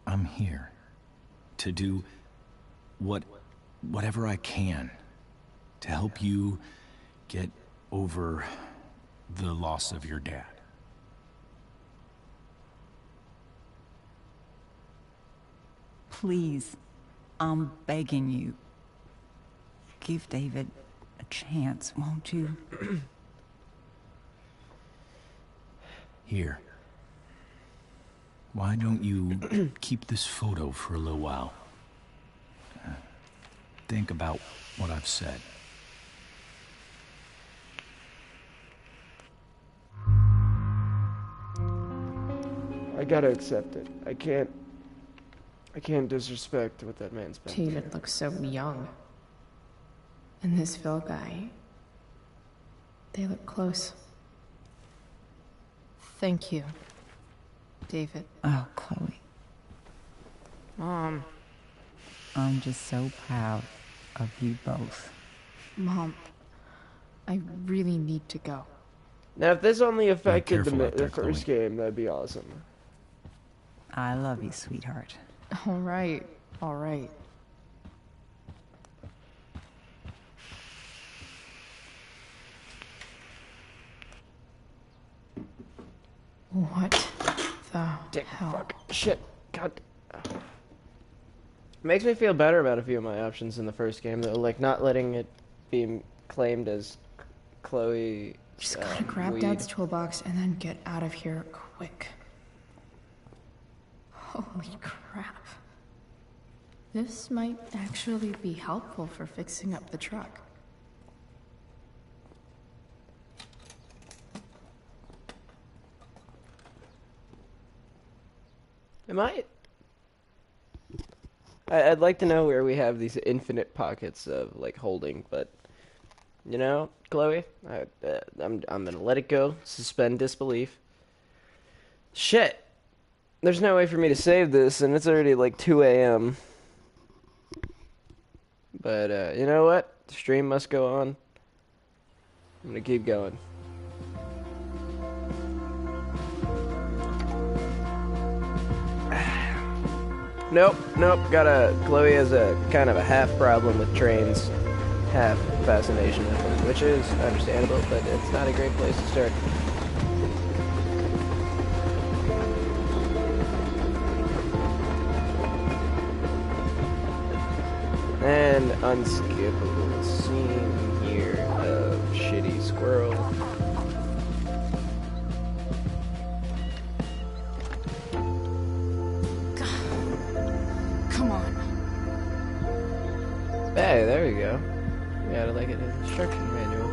I'm here to do whatever I can to help you get over the loss of your dad. Please, I'm begging you. Give David a chance, won't you? Here. Why don't you keep this photo for a little while? Think about what I've said. I gotta accept it. I can't disrespect what that man's been through. David looks so young. And this Phil guy, they look close. Thank you, David. Oh, Chloe. Mom. I'm just so proud of you both. Mom, I really need to go. Now, if this only affected the first game, that'd be awesome. I love you, sweetheart. All right, all right. What the hell? Fuck. Shit. God. Makes me feel better about a few of my options in the first game, though. Like, not letting it be claimed as Chloe. Just gotta grab Dad's toolbox and then get out of here quick. Holy crap. This might actually be helpful for fixing up the truck. Am I? I'd like to know where we have these infinite pockets of, like, holding, but, you know, Chloe, I'm gonna let it go, suspend disbelief. Shit! There's no way for me to save this, and it's already, like, 2 a.m. But, you know what? The stream must go on. I'm gonna keep going. Nope. Chloe has a kind of a half problem with trains, half fascination with them, which is understandable, but it's not a great place to start. And unskippable scene here of shitty squirrel. Come on. Hey, there you go. We got like an instruction manual.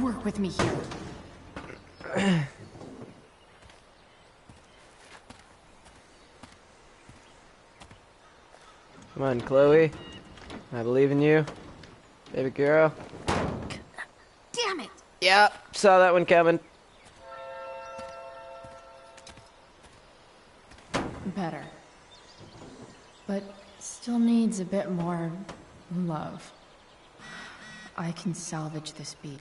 Work with me here. Come on, Chloe. I believe in you. Baby girl. Damn it! Yep, saw that one coming. Better. But Still needs a bit more love. I can salvage this beat.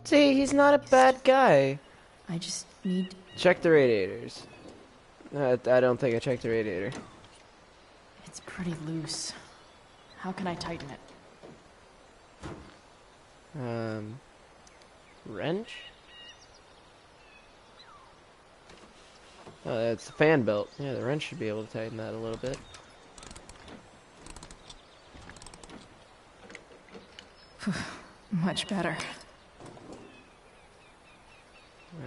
See, he's not a bad guy. I just need... Check the radiators. I don't think I checked the radiator. It's pretty loose. How can I tighten it? Wrench? Oh, that's the fan belt. Yeah, the wrench should be able to tighten that a little bit. Much better.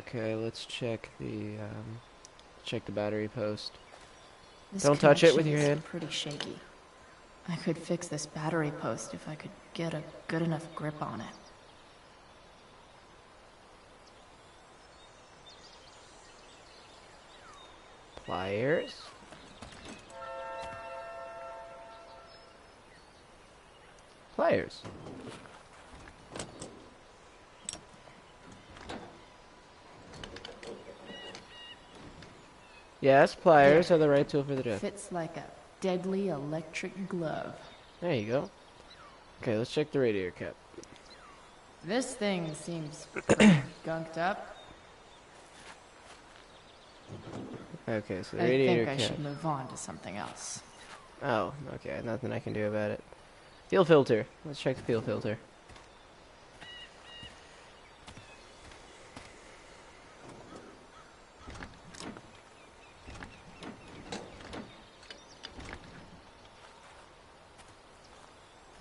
Okay, let's check the battery post. This Don't touch it with your connection hand. is pretty shaky. I could fix this battery post if I could get a good enough grip on it. Pliers. Pliers. Yes, pliers are the right tool for the job. Fits like a deadly electric glove. There you go. Okay, let's check the radiator cap. This thing seems pretty gunked up. Okay, so the I radiator think I cap. should move on to something else. Oh, okay, nothing I can do about it. Fuel filter. Let's check the fuel filter.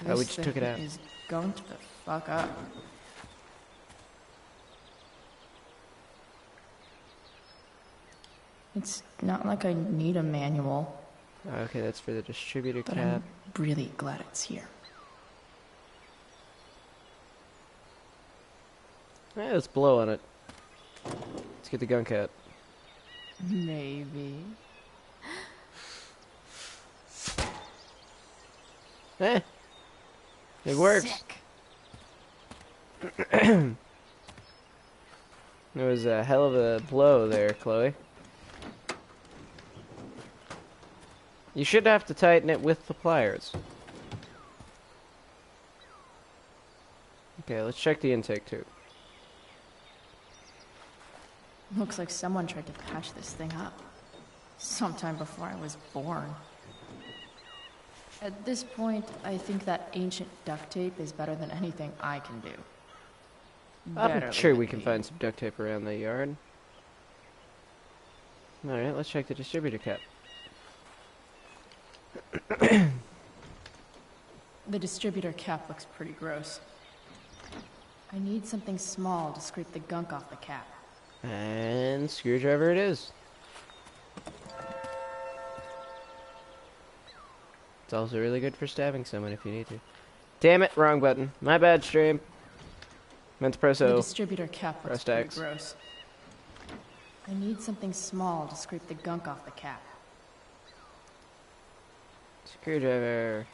Oh, we This just took it thing out. is gunked the fuck up. It's not like I need a manual, Okay, that's for the distributor but cap. I'm really glad it's here. Yeah, let's blow on it. Let's get the gun cap. Maybe. Eh. It works. Sick. It was a hell of a blow there, Chloe. You should have to tighten it with the pliers. Okay, let's check the intake tube. Looks like someone tried to patch this thing up. Sometime before I was born. At this point, I think that ancient duct tape is better than anything I can do. I'm Better sure than we can me. find some duct tape around the yard. Alright, let's check the distributor cap. The distributor cap looks pretty gross. I need something small to scrape the gunk off the cap. And screwdriver it is. It's also really good for stabbing someone if you need to. Damn it, wrong button. My bad, stream. Meant to press The O. distributor cap looks Press pretty X. gross. I need something small to scrape the gunk off the cap. Screwdriver.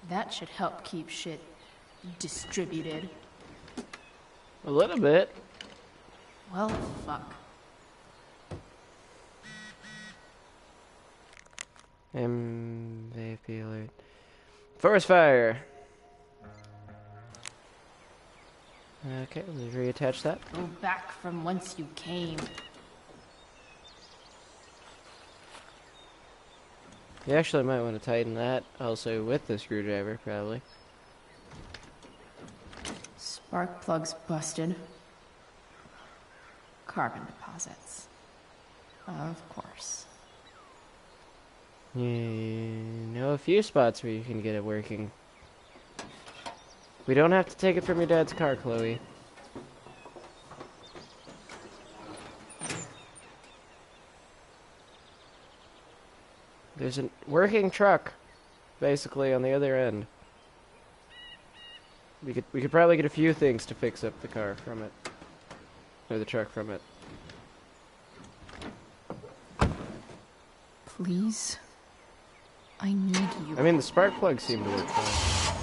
That should help keep shit distributed. A little bit. Well, fuck. MVP alert. Forest fire. Okay, let's reattach that. Go back from whence you came. You actually might want to tighten that also with the screwdriver, probably. Spark plugs busted. Carbon deposits. Of course. You know a few spots where you can get it working. We don't have to take it from your dad's car, Chloe. There's a working truck basically on the other end. We could probably get a few things to fix up the car from it. Or the truck from it. Please? I need you. I mean, the spark plugs seem to work fine.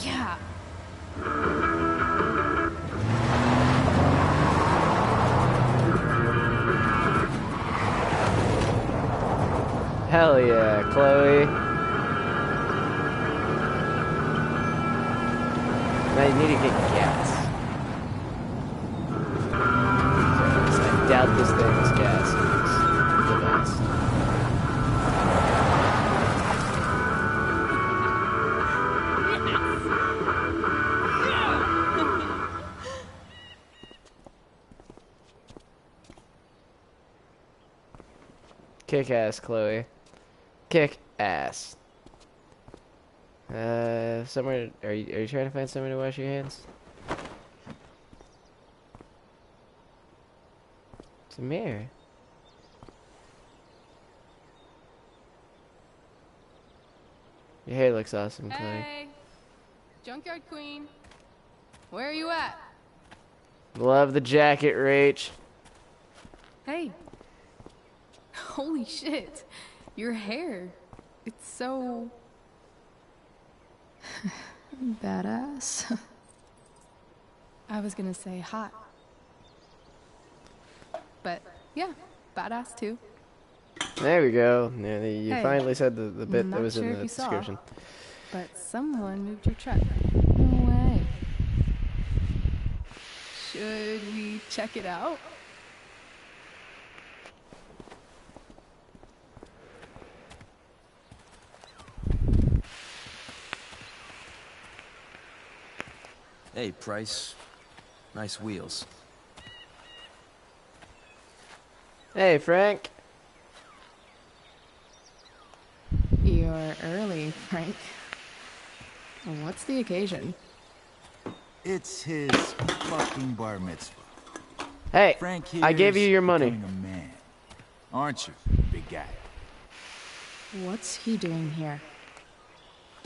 Yeah. Hell yeah, Chloe. Now you need to get gas. I doubt this thing is gas. It's the best. Kick ass, Chloe. Kick ass. Somewhere. Are you trying to find somewhere to wash your hands? It's a mirror. Your hair looks awesome, Chloe. Hey, Junkyard Queen. Where are you at? Love the jacket, Rach. Hey. Holy shit. Your hair. It's so... Badass. I was gonna say hot. But, yeah, badass too. There we go. Yeah, you Hey, finally said the bit that not was sure in if the you saw, description. but someone moved your truck. No way. Should we check it out? Hey, Price. Nice wheels. Hey, Frank. You're early, Frank. What's the occasion? It's his fucking bar mitzvah. Hey, Frank I gave you here's your money. becoming a man. Aren't you, big guy? What's he doing here?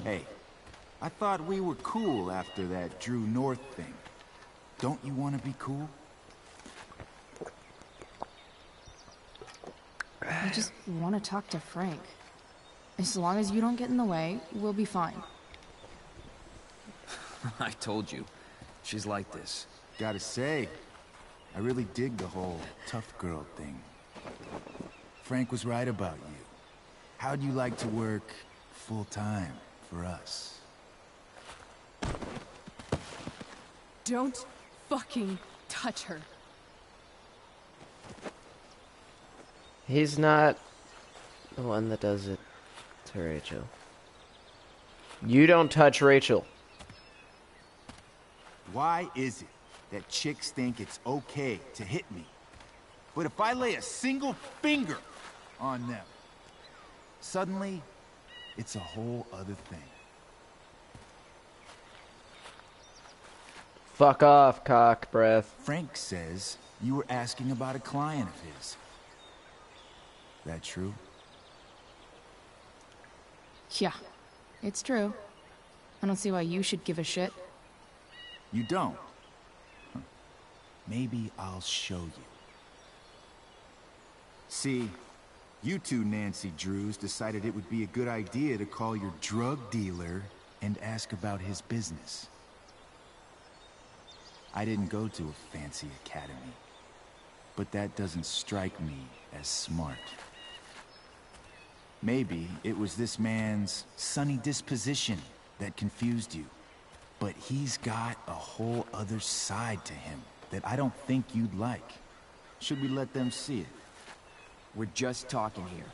Hey, I thought we were cool after that Drew North thing. Don't you want to be cool? I just want to talk to Frank. As long as you don't get in the way, we'll be fine. I told you. She's like this. Gotta say, I really dig the whole tough girl thing. Frank was right about you. How'd you like to work full-time for us? Don't fucking touch her. He's not the one that does it to Rachel. You don't touch Rachel. Why is it that chicks think it's okay to hit me? But if I lay a single finger on them, suddenly, it's a whole other thing. Fuck off, cock breath. Frank says you were asking about a client of his. That true? Yeah, it's true. I don't see why you should give a shit. You don't? Huh. Maybe I'll show you. See, you two Nancy Drews decided it would be a good idea to call your drug dealer and ask about his business. I didn't go to a fancy academy, but that doesn't strike me as smart. Maybe it was this man's sunny disposition that confused you, but he's got a whole other side to him that I don't think you'd like. Should we let them see it? We're just talking here.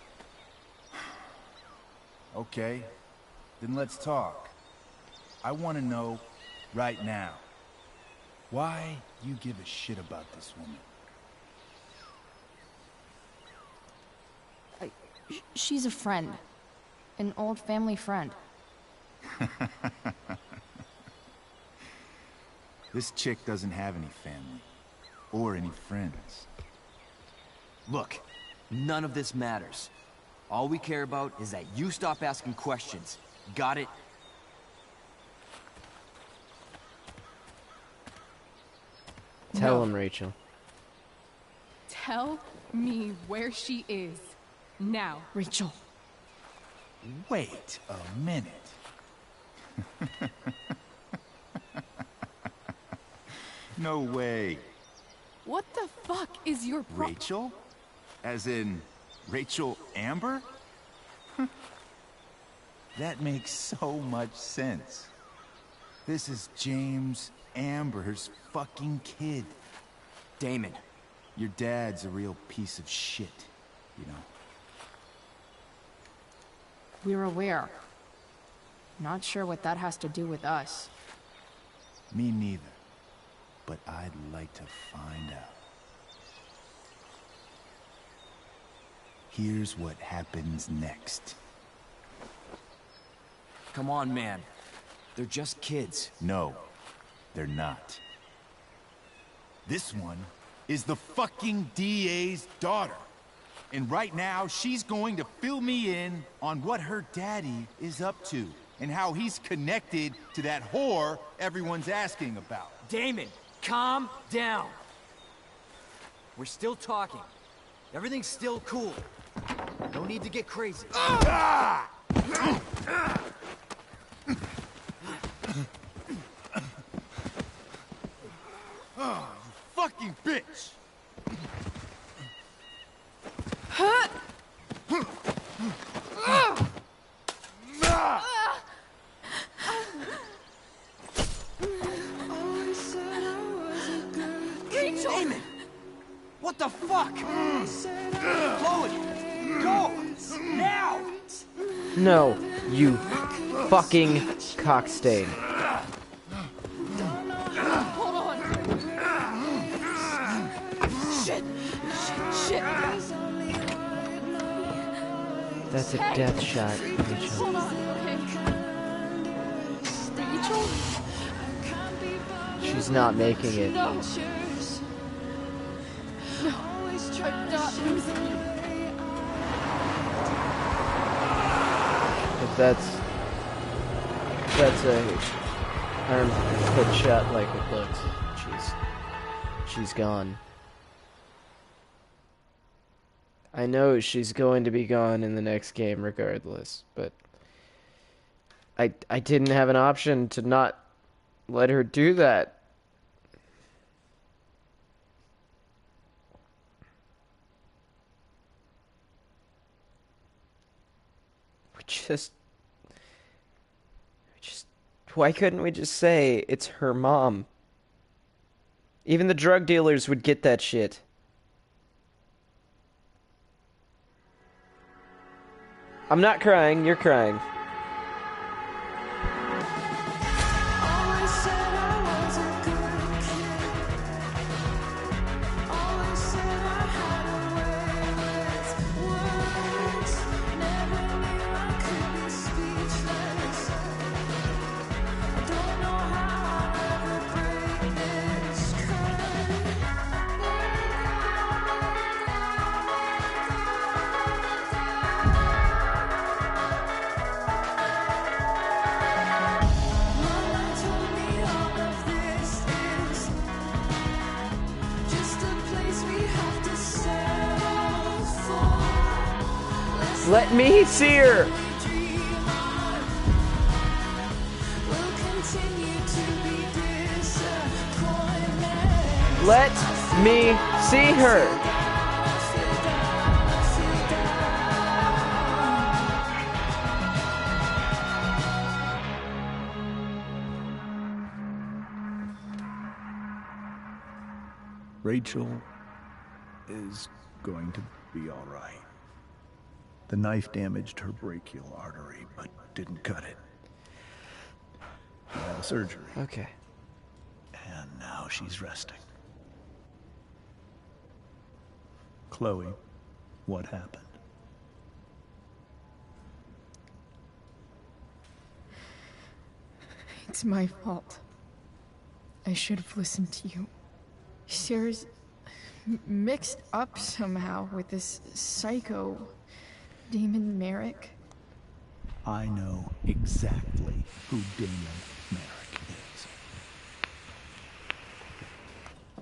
Okay, then let's talk. I want to know right now why you give a shit about this woman. She's a friend. An old family friend. This chick doesn't have any family. Or any friends. Look, none of this matters. All we care about is that you stop asking questions. Got it? Tell him, Rachel. Tell me where she is. Now. Rachel. Wait a minute. No way. What the fuck is your Rachel? As in, Rachel Amber? That makes so much sense. This is James Amber's fucking kid. Damon. Your dad's a real piece of shit, you know. We're aware. Not sure what that has to do with us. Me neither. But I'd like to find out. Here's what happens next. Come on, man. They're just kids. No, they're not. This one is the fucking DA's daughter. And right now, she's going to fill me in on what her daddy is up to and how he's connected to that whore everyone's asking about. Damon, calm down. We're still talking. Everything's still cool. No need to get crazy. Ah! Oh, you fucking bitch! Damon! What the fuck? Chloe! Go! Now! No, you fucking cockstain. Hold on. Shit. Shit. That's a death shot, Rachel. Hold on. Okay. Rachel? She's not making it. No. No. I'm not losing you. If that's a armpit shot like it looks. She's gone. I know she's going to be gone in the next game regardless, but I didn't have an option to not let her do that. Just why couldn't we just say it's her mom? Even the drug dealers would get that shit. I'm not crying, you're crying. Let me see her! Let me see her! Rachel is going to be all right. The knife damaged her brachial artery, but didn't cut it. She had a surgery. Okay. And now she's resting. Chloe, what happened? It's my fault. I I should have listened to you. Sarah's mixed up somehow with this psycho Damon Merrick. I know exactly who Damon Merrick is.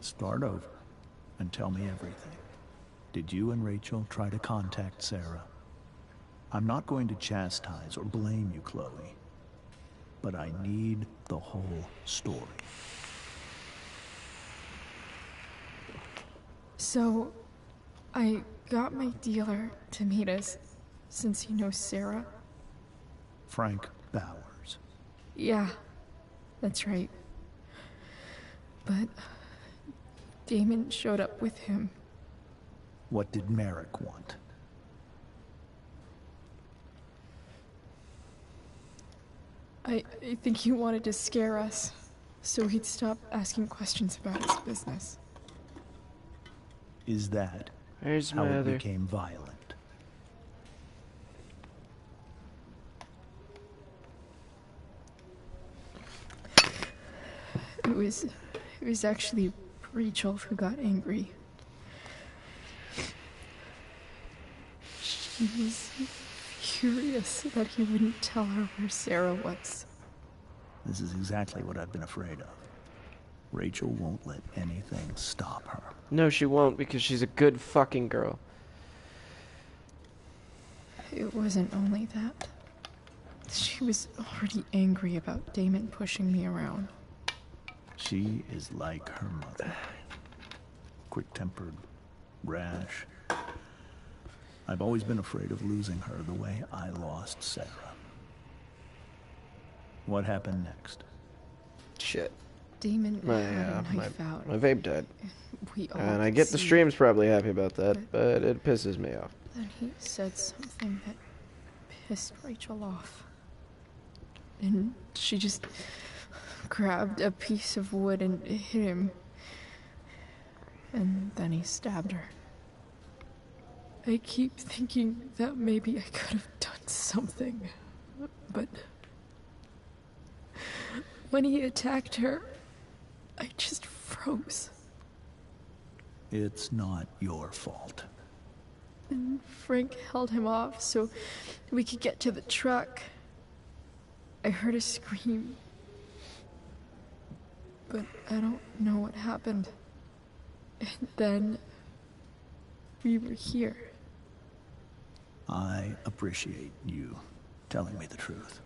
Start over and tell me everything. Did you and Rachel try to contact Sarah? I'm not going to chastise or blame you, Chloe, but I need the whole story. So, I got my dealer to meet us, since he knows Sarah. Frank Bowers. Yeah, that's right. But Damon showed up with him. What did Merrick want? I think he wanted to scare us, so he'd stop asking questions about his business. Is that Where's how my it other... became violent? It was actually Rachel who got angry. She was furious that he wouldn't tell her where Sarah was. This is exactly what I've been afraid of. Rachel won't let anything stop her. No, she won't, because she's a good fucking girl. It wasn't only that. She was already angry about Damon pushing me around. She is like her mother. Quick-tempered, rash. I've always been afraid of losing her the way I lost Sarah. What happened next? Shit. Damon My, had a knife out. my vape died. We all And I could get the see stream's probably happy about that, but it pisses me off. Then he said something that pissed Rachel off. And she just grabbed a piece of wood and hit him. And then he stabbed her. I keep thinking that maybe I could have done something, but when he attacked her, I just froze. It's not your fault. And Frank held him off so we could get to the truck. I heard a scream, but I don't know what happened. And then we were here. I appreciate you telling me the truth.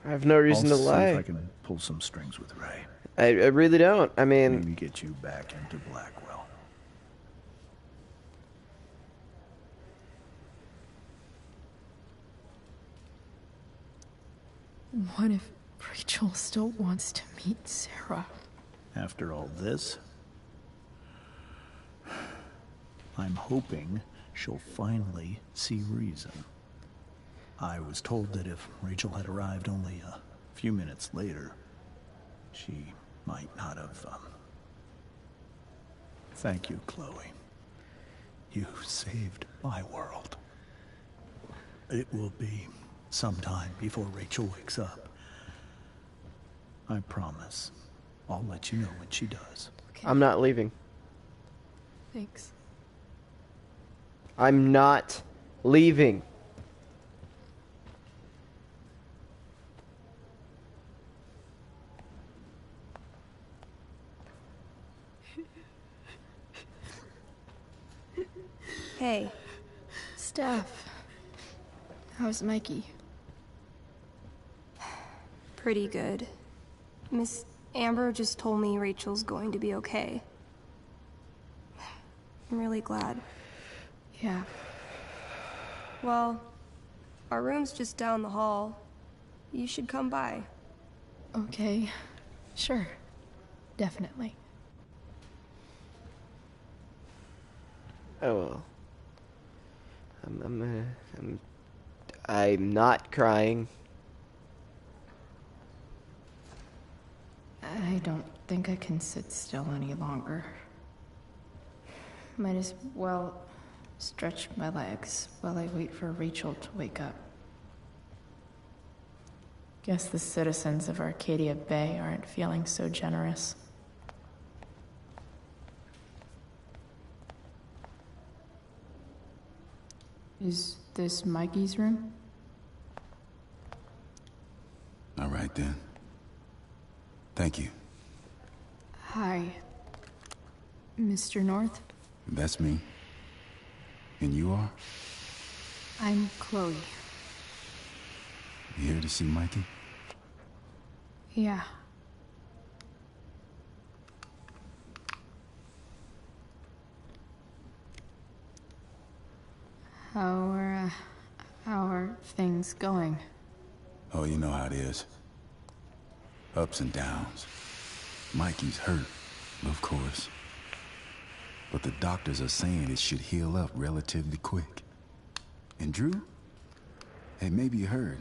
I have no reason to I'll see lie. if I can pull some strings with Ray. I really don't. I mean... Maybe get you back into Blackwell. What if Rachel still wants to meet Sarah? After all this, I'm hoping she'll finally see reason. I was told that if Rachel had arrived only a few minutes later, she might not have, Thank you, Chloe. You saved my world. It will be some time before Rachel wakes up. I promise. I'll let you know when she does. Okay. I'm not leaving. Thanks. I'm not leaving. Hey. Steph. How's Mikey? Pretty good. Miss Amber just told me Rachel's going to be okay. I'm really glad. Yeah. Well, our room's just down the hall. You should come by. Okay. Sure. Definitely. Oh well. I'm not crying. I don't think I can sit still any longer. Might as well stretch my legs while I wait for Rachel to wake up. Guess the citizens of Arcadia Bay aren't feeling so generous. Is this Mikey's room? All right then. Thank you. Hi, Mr. North. That's me. And you are? I'm Chloe. You here to see Mikey? Yeah. How are things going? Oh, you know how it is. Ups and downs. Mikey's hurt, of course. But the doctors are saying it should heal up relatively quick. And Drew? Hey, maybe you heard.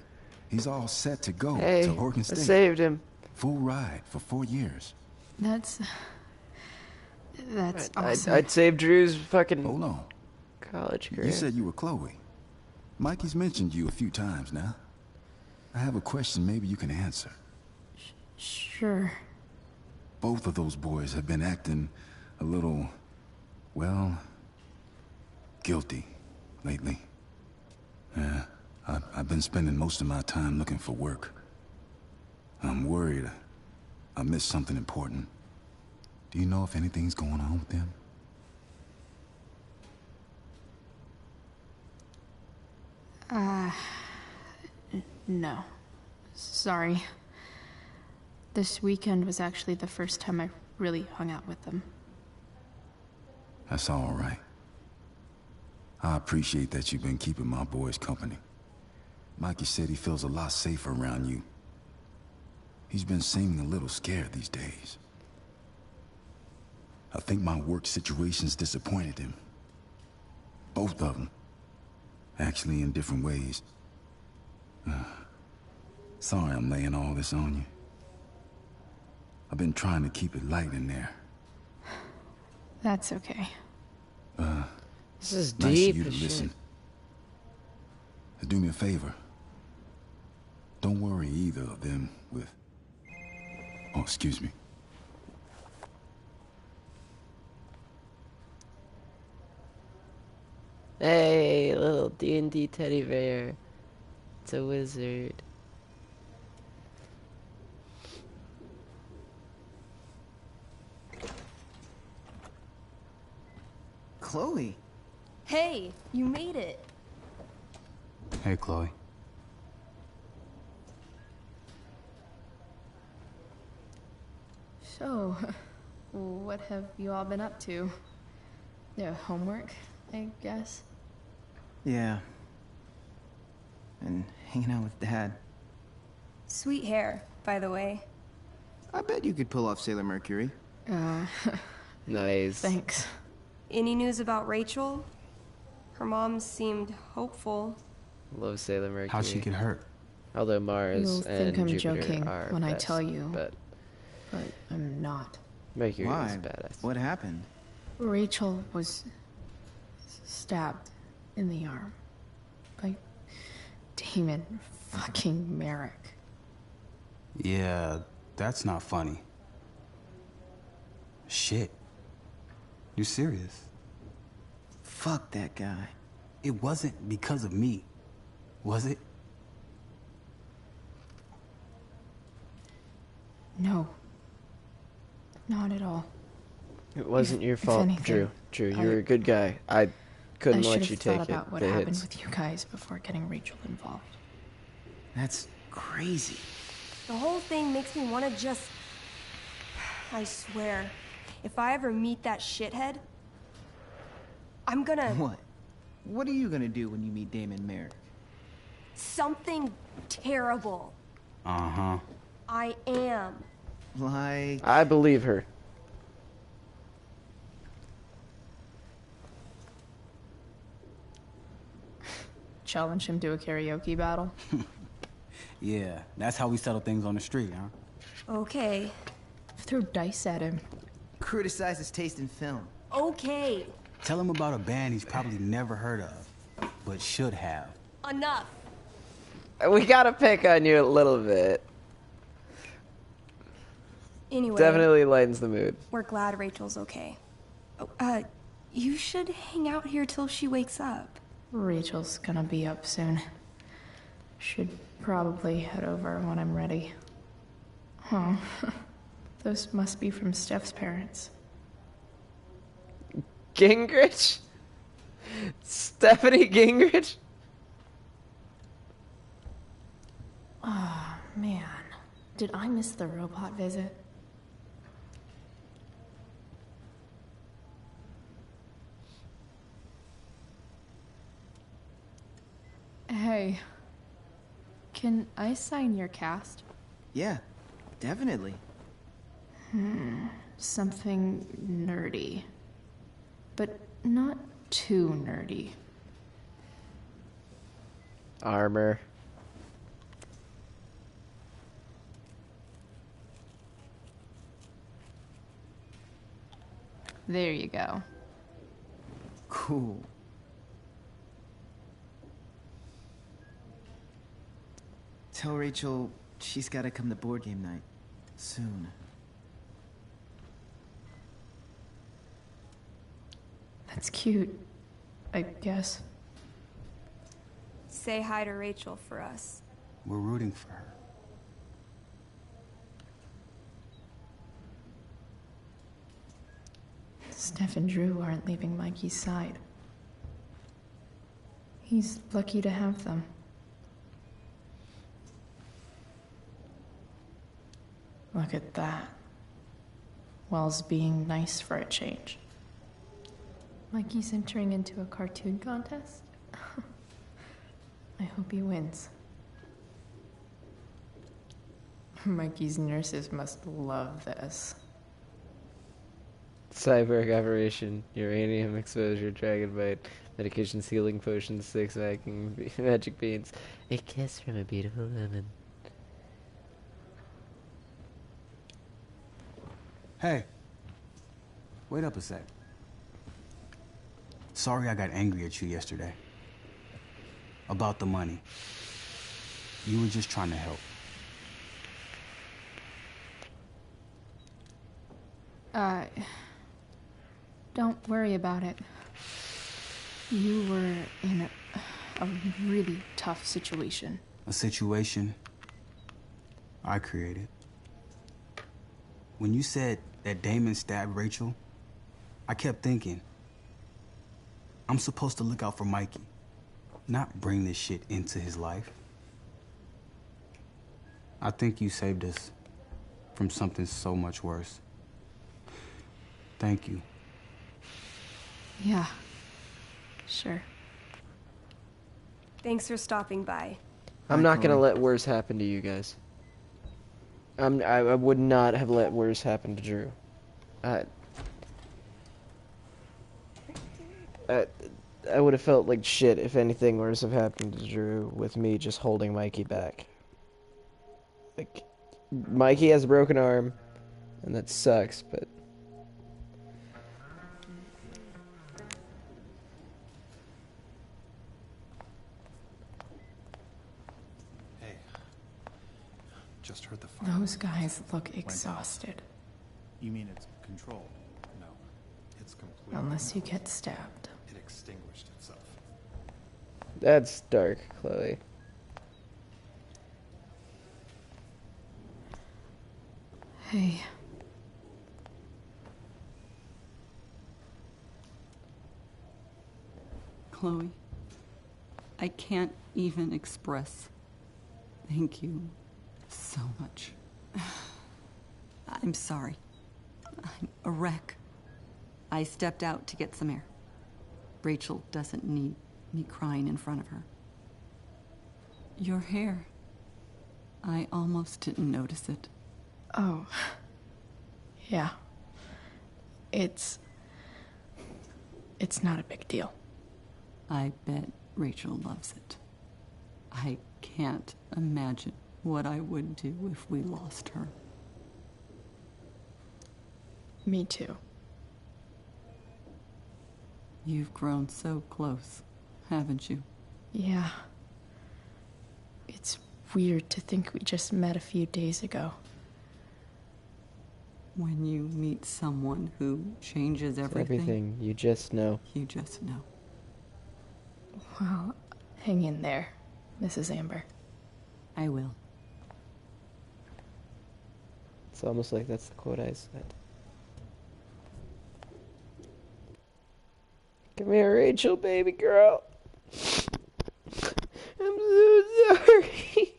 He's all set to go to Oregon State. I saved him. Full ride for 4 years. That's awesome. I'd save Drew's fucking Hold on. college career. You said you were Chloe. Mikey's mentioned you a few times now. I have a question maybe you can answer. Sure. Both of those boys have been acting a little, well, guilty lately. Yeah, I've been spending most of my time looking for work. I'm worried I missed something important. Do you know if anything's going on with them? No. Sorry. This weekend was actually the first time I really hung out with them. That's all right. I appreciate that you've been keeping my boys company. Mikey said he feels a lot safer around you. He's been seeming a little scared these days. I think my work situation's disappointed him. Both of them. Actually, in different ways. Sorry I'm laying all this on you. I've been trying to keep it light in there. That's okay. This is Nice deep of you to as shit. listen. Do me a favor. Don't worry either of them with... Oh, excuse me. Hey, little D&D teddy bear. It's a wizard. Chloe. Hey, you made it. Hey, Chloe. So, what have you all been up to? Yeah, homework, I guess? Yeah. And hanging out with Dad. Sweet hair, by the way. I bet you could pull off Sailor Mercury. Nice. Thanks. Any news about Rachel? Her mom seemed hopeful. Love Sailor Mercury. How'd she get hurt? Although Mars You'll and think I'm Jupiter joking are when I best, tell you, but I'm not. Mercury Why? is badass. What happened? Rachel was stabbed in the arm by Damon fucking Merrick. Yeah, that's not funny. Shit. You serious? Fuck that guy. It wasn't because of me, was it? No. Not at all. It wasn't your If fault, anything, Drew. You were a good guy. I couldn't I let should you have take thought it. about what the happened hits. with you guys before getting Rachel involved. That's crazy. The whole thing makes me want to just... I swear, if I ever meet that shithead, I'm gonna... What? What are you gonna do when you meet Damon Merrick? Something terrible. Uh-huh. I am. Like... I believe her. Challenge him to a karaoke battle? Yeah, that's how we settle things on the street, huh? Okay. Throw dice at him. Criticize his taste in film. Okay. Tell him about a band he's probably never heard of, but should have. Enough. We gotta pick on you a little bit. Anyway, Definitely lightens the mood. we're glad Rachel's okay. You should hang out here till she wakes up. Rachel's gonna be up soon. Should probably head over when I'm ready. Huh. Those must be from Steph's parents. Gingrich? Stephanie Gingrich? Oh, man. Did I miss the robot visit? Hey. Can I sign your cast? Yeah, definitely. Something nerdy. But not too nerdy. Armor. There you go. Cool. Tell Rachel she's gotta come to board game night. Soon. That's cute, I guess. Say hi to Rachel for us. We're rooting for her. Steph and Drew aren't leaving Mikey's side. He's lucky to have them. Look at that. Wells being nice for a change. Mikey's entering into a cartoon contest? I hope he wins. Mikey's nurses must love this. Cyborg operation, uranium exposure, dragon bite, medication sealing potions, 6 magic beans, a kiss from a beautiful woman. Hey, wait up a sec. Sorry I got angry at you yesterday. About the money. You were just trying to help. Don't worry about it. You were in a really tough situation. A situation I created. When you said that Damon stabbed Rachel, I kept thinking, I'm supposed to look out for Mikey, not bring this shit into his life. I think you saved us from something so much worse. Thank you. Yeah, sure. Thanks for stopping by. I'm not gonna let worse happen to you guys. I would not have let worse happen to Drew. I would have felt like shit if anything worse have happened to Drew with me just holding Mikey back. Like, Mikey has a broken arm, and that sucks, but... Hey, just heard the fire. Those guys look exhausted. You mean it's controlled? No, it's complete. Unless you get stabbed. It extinguished itself. That's dark, Chloe. Hey. Chloe, I can't even express thank you so much. I'm sorry. I'm a wreck. I stepped out to get some air. Rachel doesn't need me crying in front of her. Your hair. I almost didn't notice it. Oh. Yeah. It's not a big deal. I bet Rachel loves it. I can't imagine what I would do if we lost her. Me too. You've grown so close, haven't you? Yeah. It's weird to think we just met a few days ago. When you meet someone who changes Everything, you just know. You just know. Well, hang in there, Mrs. Amber. I will. It's almost like that's the quote I said. Come here, Rachel, baby girl. I'm so sorry.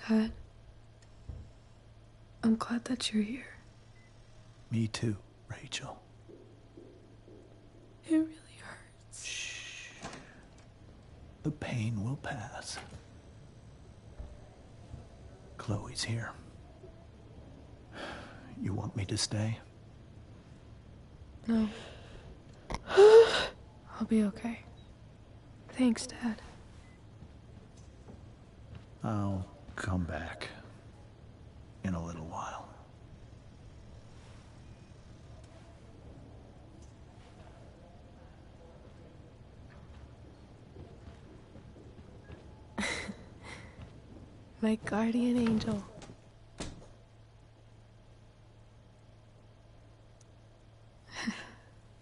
Dad, I'm glad that you're here. Me too, Rachel. It really hurts. Shh. The pain will pass. Chloe's here. You want me to stay? No. I'll be okay. Thanks, Dad. I'll come back in a little while. My guardian angel.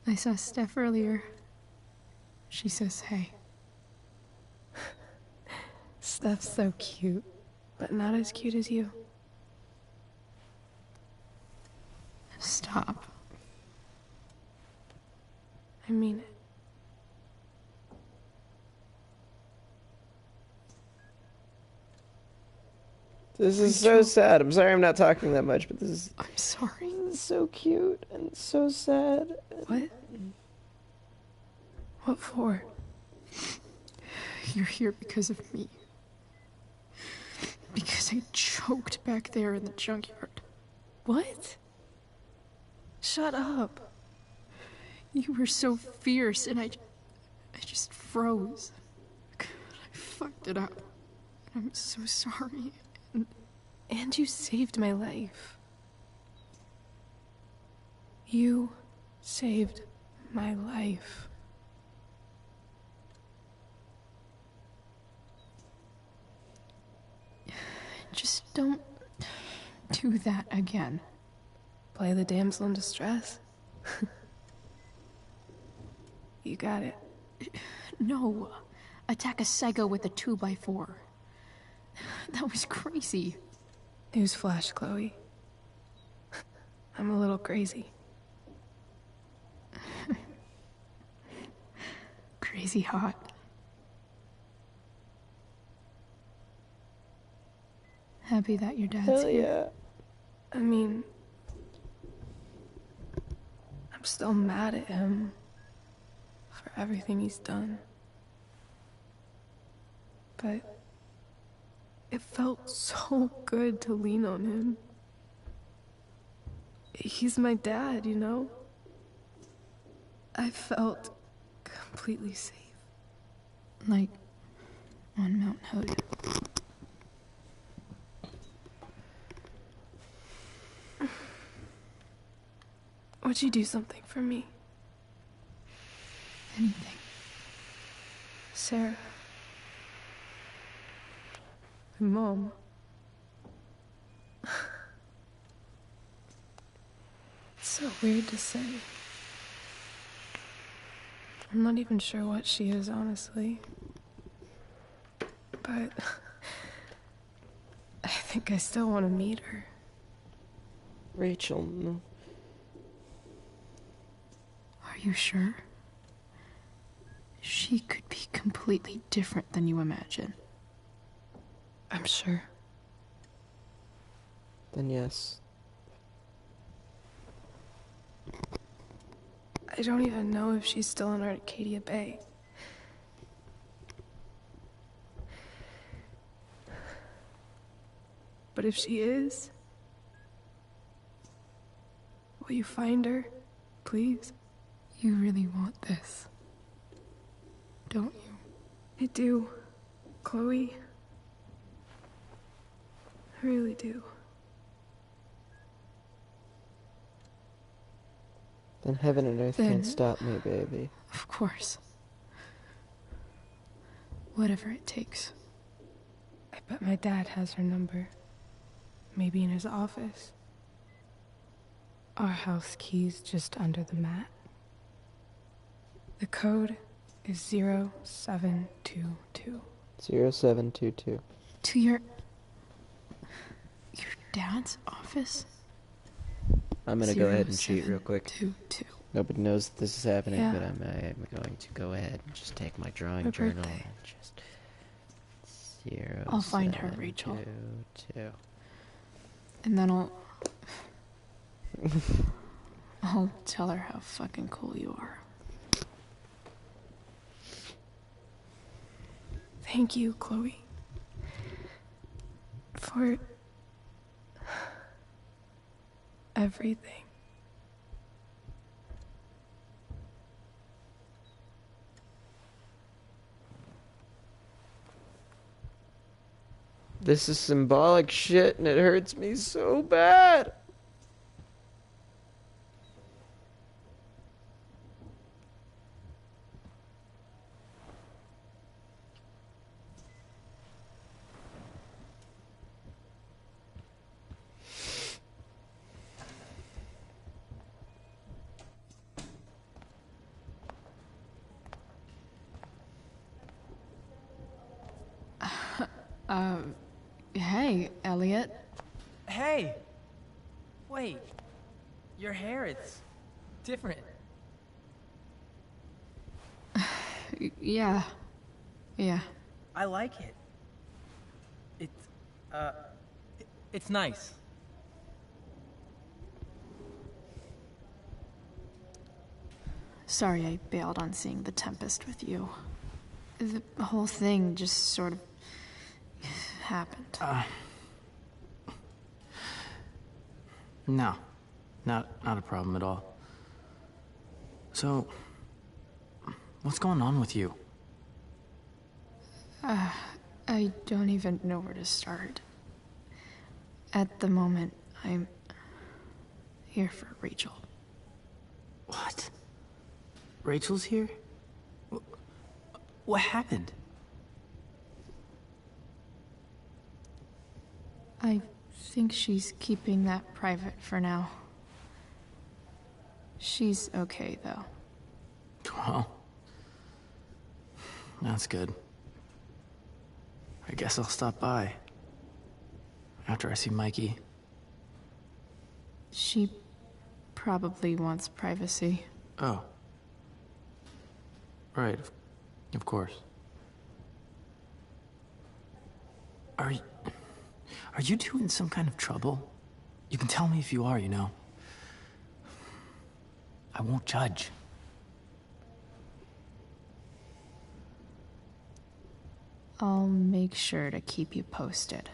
I saw Steph earlier. She says hey. Steph's so cute, but not as cute as you. Stop. I mean it. This is so sad. I'm sorry I'm not talking that much, but this is... I'm sorry. This is so cute and so sad. What? What for? You're here because of me. Because I choked back there in the junkyard. What? Shut up. You were so fierce and I just froze. I fucked it up. I'm so sorry. And you saved my life. You saved my life. Just don't do that again. Play the damsel in distress? You got it. No. Attack a psycho with a 2x4. That was crazy. Newsflash, Chloe. I'm a little crazy. Crazy hot. Happy that your dad's Hell here. yeah. I mean, I'm still mad at him for everything he's done. But it felt so good to lean on him. He's my dad, you know? I felt completely safe. Like on Mount Hood. Would you do something for me? Anything. Sarah. My mom. It's so weird to say. I'm not even sure what she is, honestly. But I think I still want to meet her. Rachel, no. Are you sure? She could be completely different than you imagine. I'm sure. Then yes. I don't even know if she's still in Arcadia Bay. But if she is, will you find her, please? You really want this, don't you? I do, Chloe. I really do. Then heaven and earth Then- can't stop me, baby. Of course. Whatever it takes. I bet my dad has her number. Maybe in his office. Our house key's just under the mat. The code is 0722. 0722. To your dad's office? I'm gonna go ahead and cheat real quick. 0722. Nobody knows that this is happening, Yeah. but I am going to go ahead and just take my drawing Her journal birthday. and just 0. I'll find her, Rachel. 2. And then I'll tell her how fucking cool you are. Thank you, Chloe. For everything. This is symbolic shit and it hurts me so bad. Hey, Elliot. Hey! Wait. Your hair, it's different. Yeah. Yeah. I like it. It's nice. Sorry I bailed on seeing The Tempest with you. The whole thing just sort of happened. No. Not a problem at all. So, what's going on with you? I don't even know where to start. At the moment, I'm here for Rachel. What? Rachel's here? What happened? I think she's keeping that private for now. She's okay, though. Well, that's good. I guess I'll stop by after I see Mikey. She probably wants privacy. Oh. Right, of course. Are you two in some kind of trouble? You can tell me if you are, you know. I won't judge. I'll make sure to keep you posted.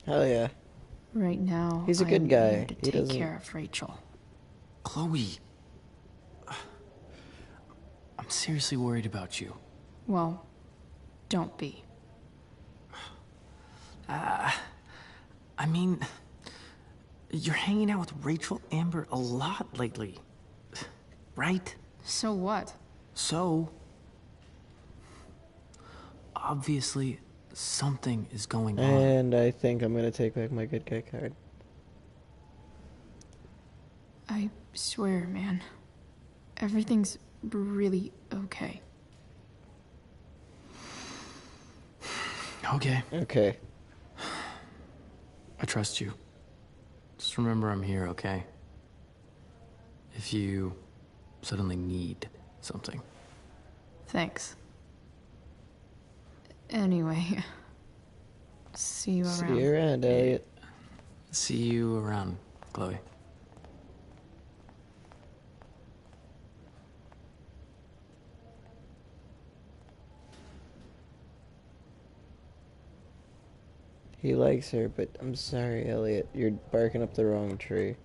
Hell yeah. Right now, He's a good I'm guy. here to He take doesn't- care of Rachel. Chloe. I'm seriously worried about you. Well, don't be. I mean, you're hanging out with Rachel Amber a lot lately. Right? So what? So, obviously, something is going on. And I think I'm gonna take back my good guy card. I swear, man. Everything's really okay. Okay. Okay. I trust you. Just remember I'm here, okay? If you suddenly need something. Thanks. Anyway, see you around. See you around, Elliot. See you around, Chloe. He likes her, but I'm sorry, Elliot. You're barking up the wrong tree.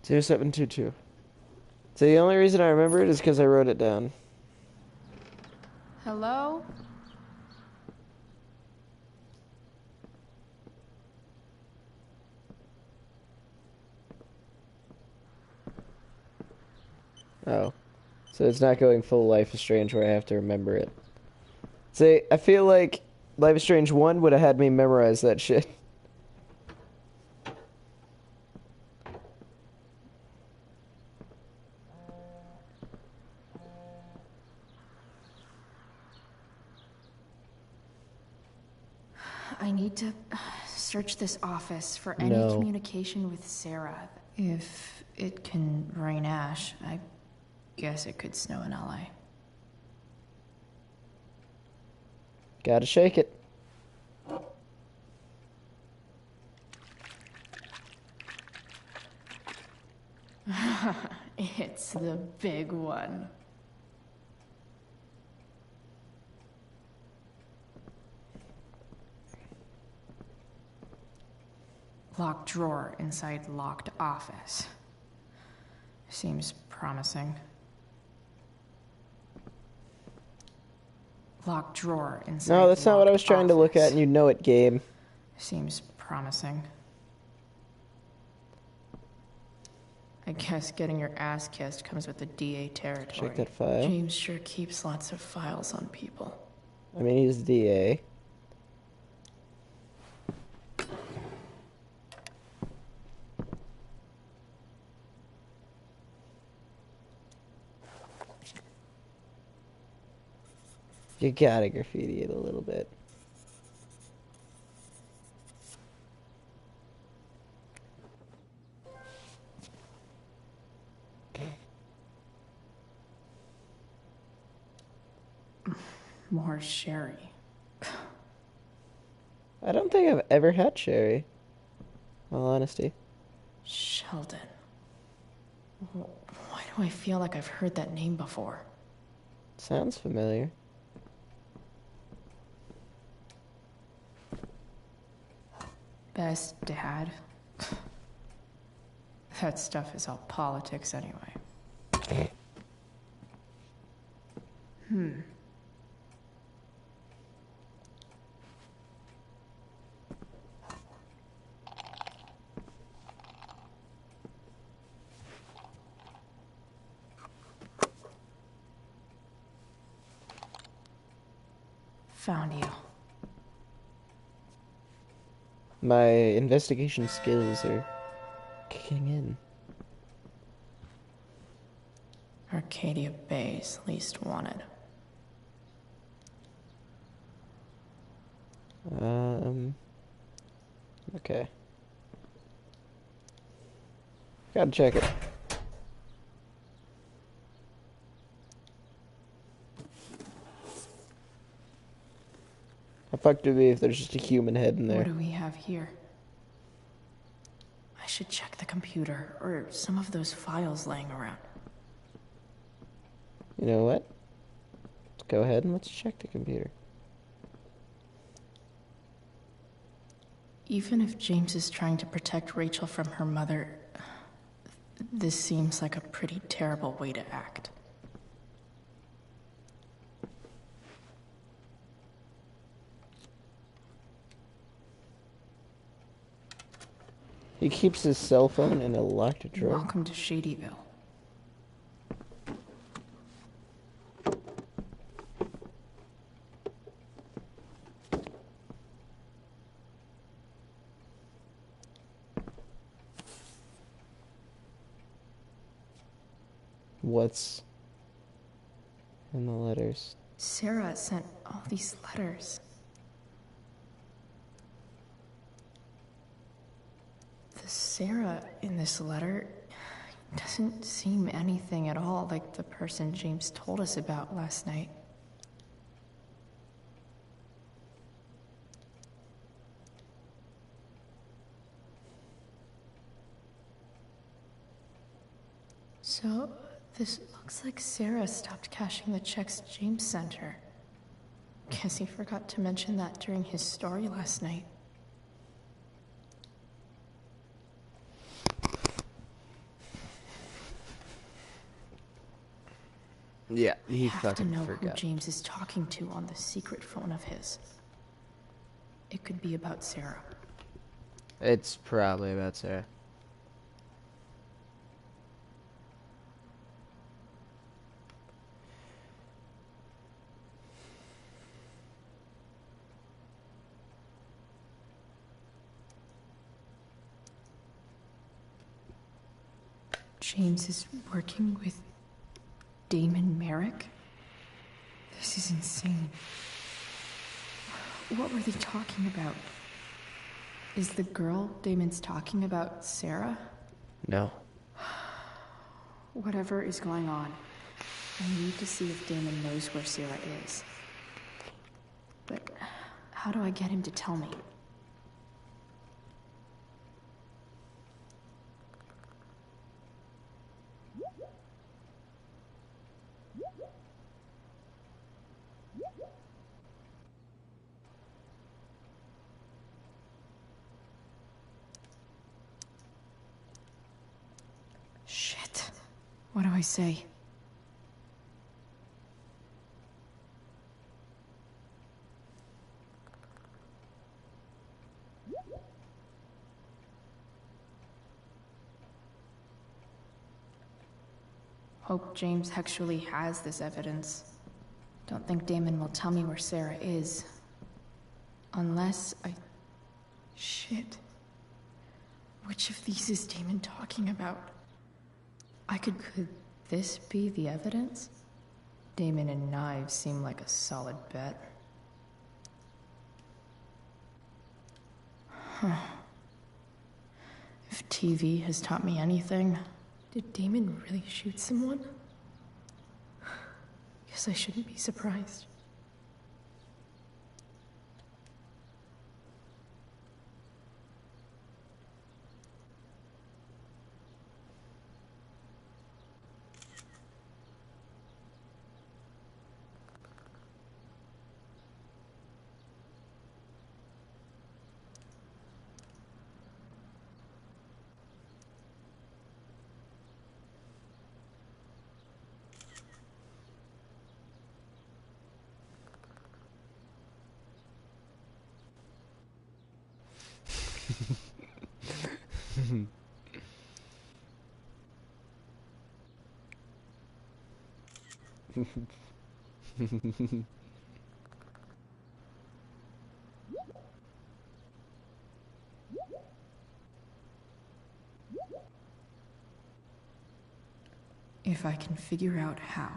0722. So the only reason I remember it is because I wrote it down. Hello? Oh. So it's not going full Life is Strange where I have to remember it. See, I feel like Life is Strange 1 would have had me memorize that shit. I need to search this office for any communication with Sarah. If it can rain ash, I guess it could snow in LA. Gotta shake it. It's the big one. Locked drawer inside locked office. Seems promising. Locked drawer inside. No, that's not what I was trying to look at, and you know it, game. Seems promising. I guess getting your ass kissed comes with the DA territory. Check that file. James sure keeps lots of files on people. I mean, he's DA. You gotta graffiti it a little bit. More sherry. I don't think I've ever had sherry. In all honesty. Sheldon. Why do I feel like I've heard that name before? Sounds familiar. Best dad. That stuff is all politics anyway. Found you. My investigation skills are kicking in. Arcadia Bay's least wanted. Okay. Gotta check it. How fucked would it be if there's just a human head in there? What do we have here? I should check the computer, or some of those files laying around. You know what? Let's go ahead and let's check the computer. Even if James is trying to protect Rachel from her mother, this seems like a pretty terrible way to act. He keeps his cell phone in a locked drawer. Welcome to Shadyville. What's in the letters? Sarah sent all these letters. The Sarah in this letter doesn't seem anything at all like the person James told us about last night. So, this looks like Sarah stopped cashing the checks James sent her. Guess he forgot to mention that during his story last night. Yeah, he I have to fucking know forgot. who James is talking to on the secret phone of his. It could be about Sarah. It's probably about Sarah. James is working with Damon Merrick? This is insane. What were they talking about? Is the girl Damon's talking about Sarah? No. Whatever is going on, I need to see if Damon knows where Sarah is. But how do I get him to tell me? Shit. What do I say? Hope James actually has this evidence. Don't think Damon will tell me where Sarah is. Unless I... Shit. Which of these is Damon talking about? Could this be the evidence? Damon and knives seem like a solid bet. Huh. If TV has taught me anything, did Damon really shoot someone? Guess I shouldn't be surprised. If I can figure out how.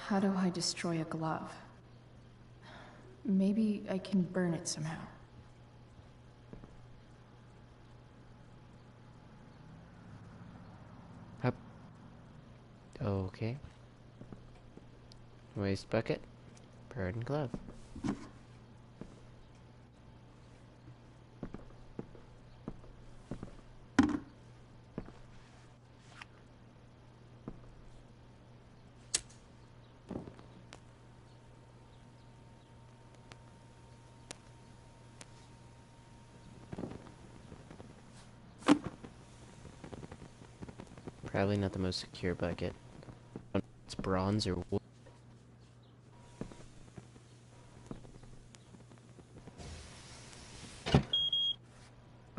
How do I destroy a glove? Maybe I can burn it somehow. Up. Okay. Waste bucket. Burn glove. Probably not the most secure bucket. It's bronze or wood.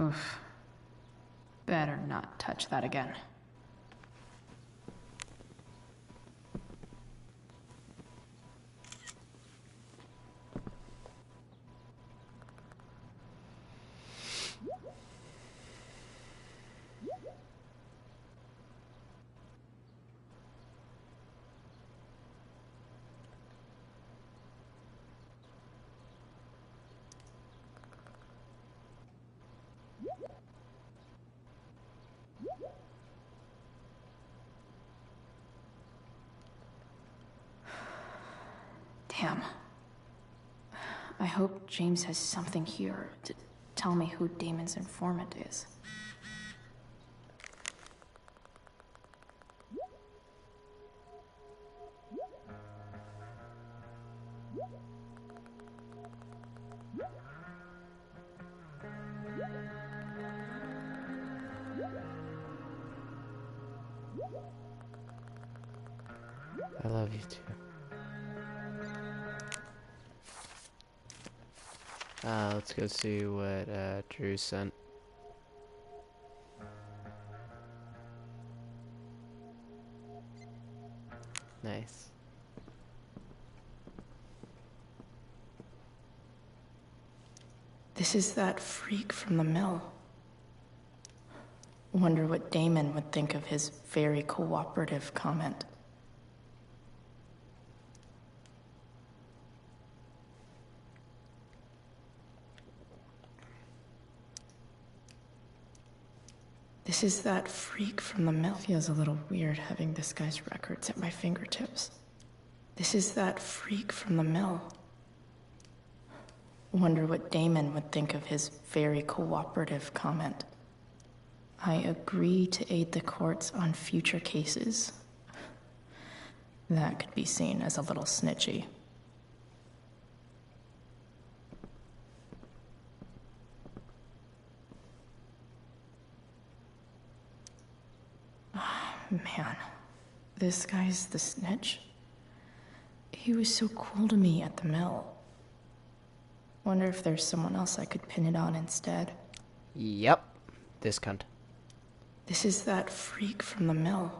Oof. Better not touch that again. Damn. I hope James has something here to tell me who Damon's informant is. I love you too. Let's go see what Drew sent. Nice. This is that freak from the mill. Wonder what Damon would think of his very cooperative comment. This is that freak from the mill. Feels a little weird having this guy's records at my fingertips. This is that freak from the mill. Wonder what Damon would think of his very cooperative comment. I agree to aid the courts on future cases. That could be seen as a little snitchy. Man, this guy's the snitch. He was so cool to me at the mill. Wonder if there's someone else I could pin it on instead. Yep, this cunt. This is that freak from the mill.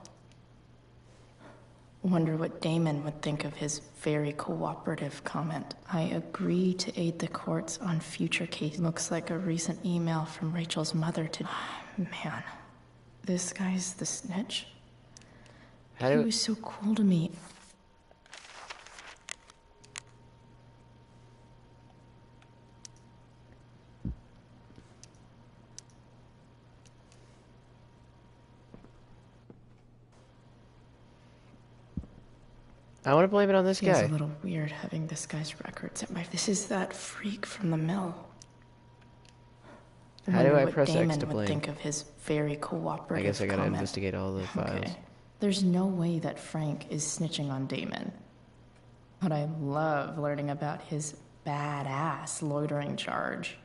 Wonder what Damon would think of his very cooperative comment. I agree to aid the courts on future cases. Looks like a recent email from Rachel's mother to... Man, this guy's the snitch. He was so cool to me. I want to blame it on this guy. Feels a little weird having this guy's records at my... This is that freak from the mill. How do I press Damon X to would blame? think of his very cooperative I guess I gotta comment. investigate all the files. Okay. There's no way that Frank is snitching on Damon. But I love learning about his badass loitering charge.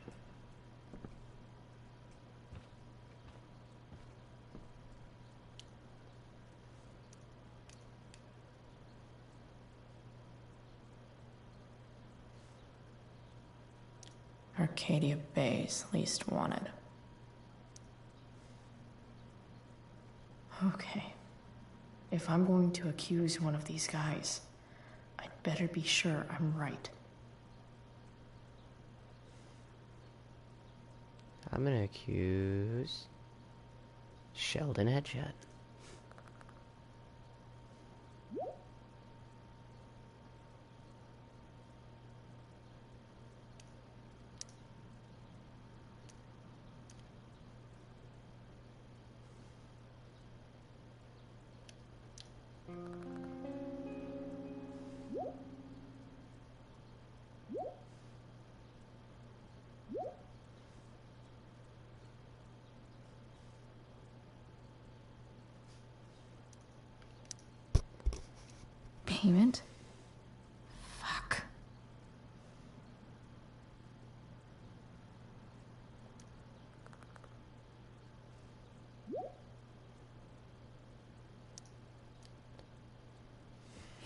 Arcadia Bay's least wanted. Okay. If I'm going to accuse one of these guys, I'd better be sure I'm right. I'm gonna accuse Sheldon Headshot. Payment? Fuck.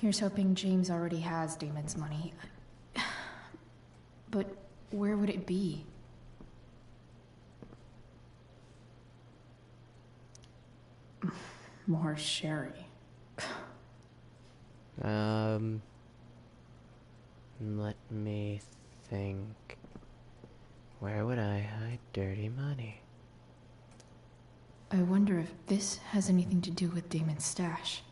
Here's hoping James already has Damon's money. But where would it be? More sherry. Let me think. Where would I hide dirty money? I wonder if this has anything to do with Damon's stash.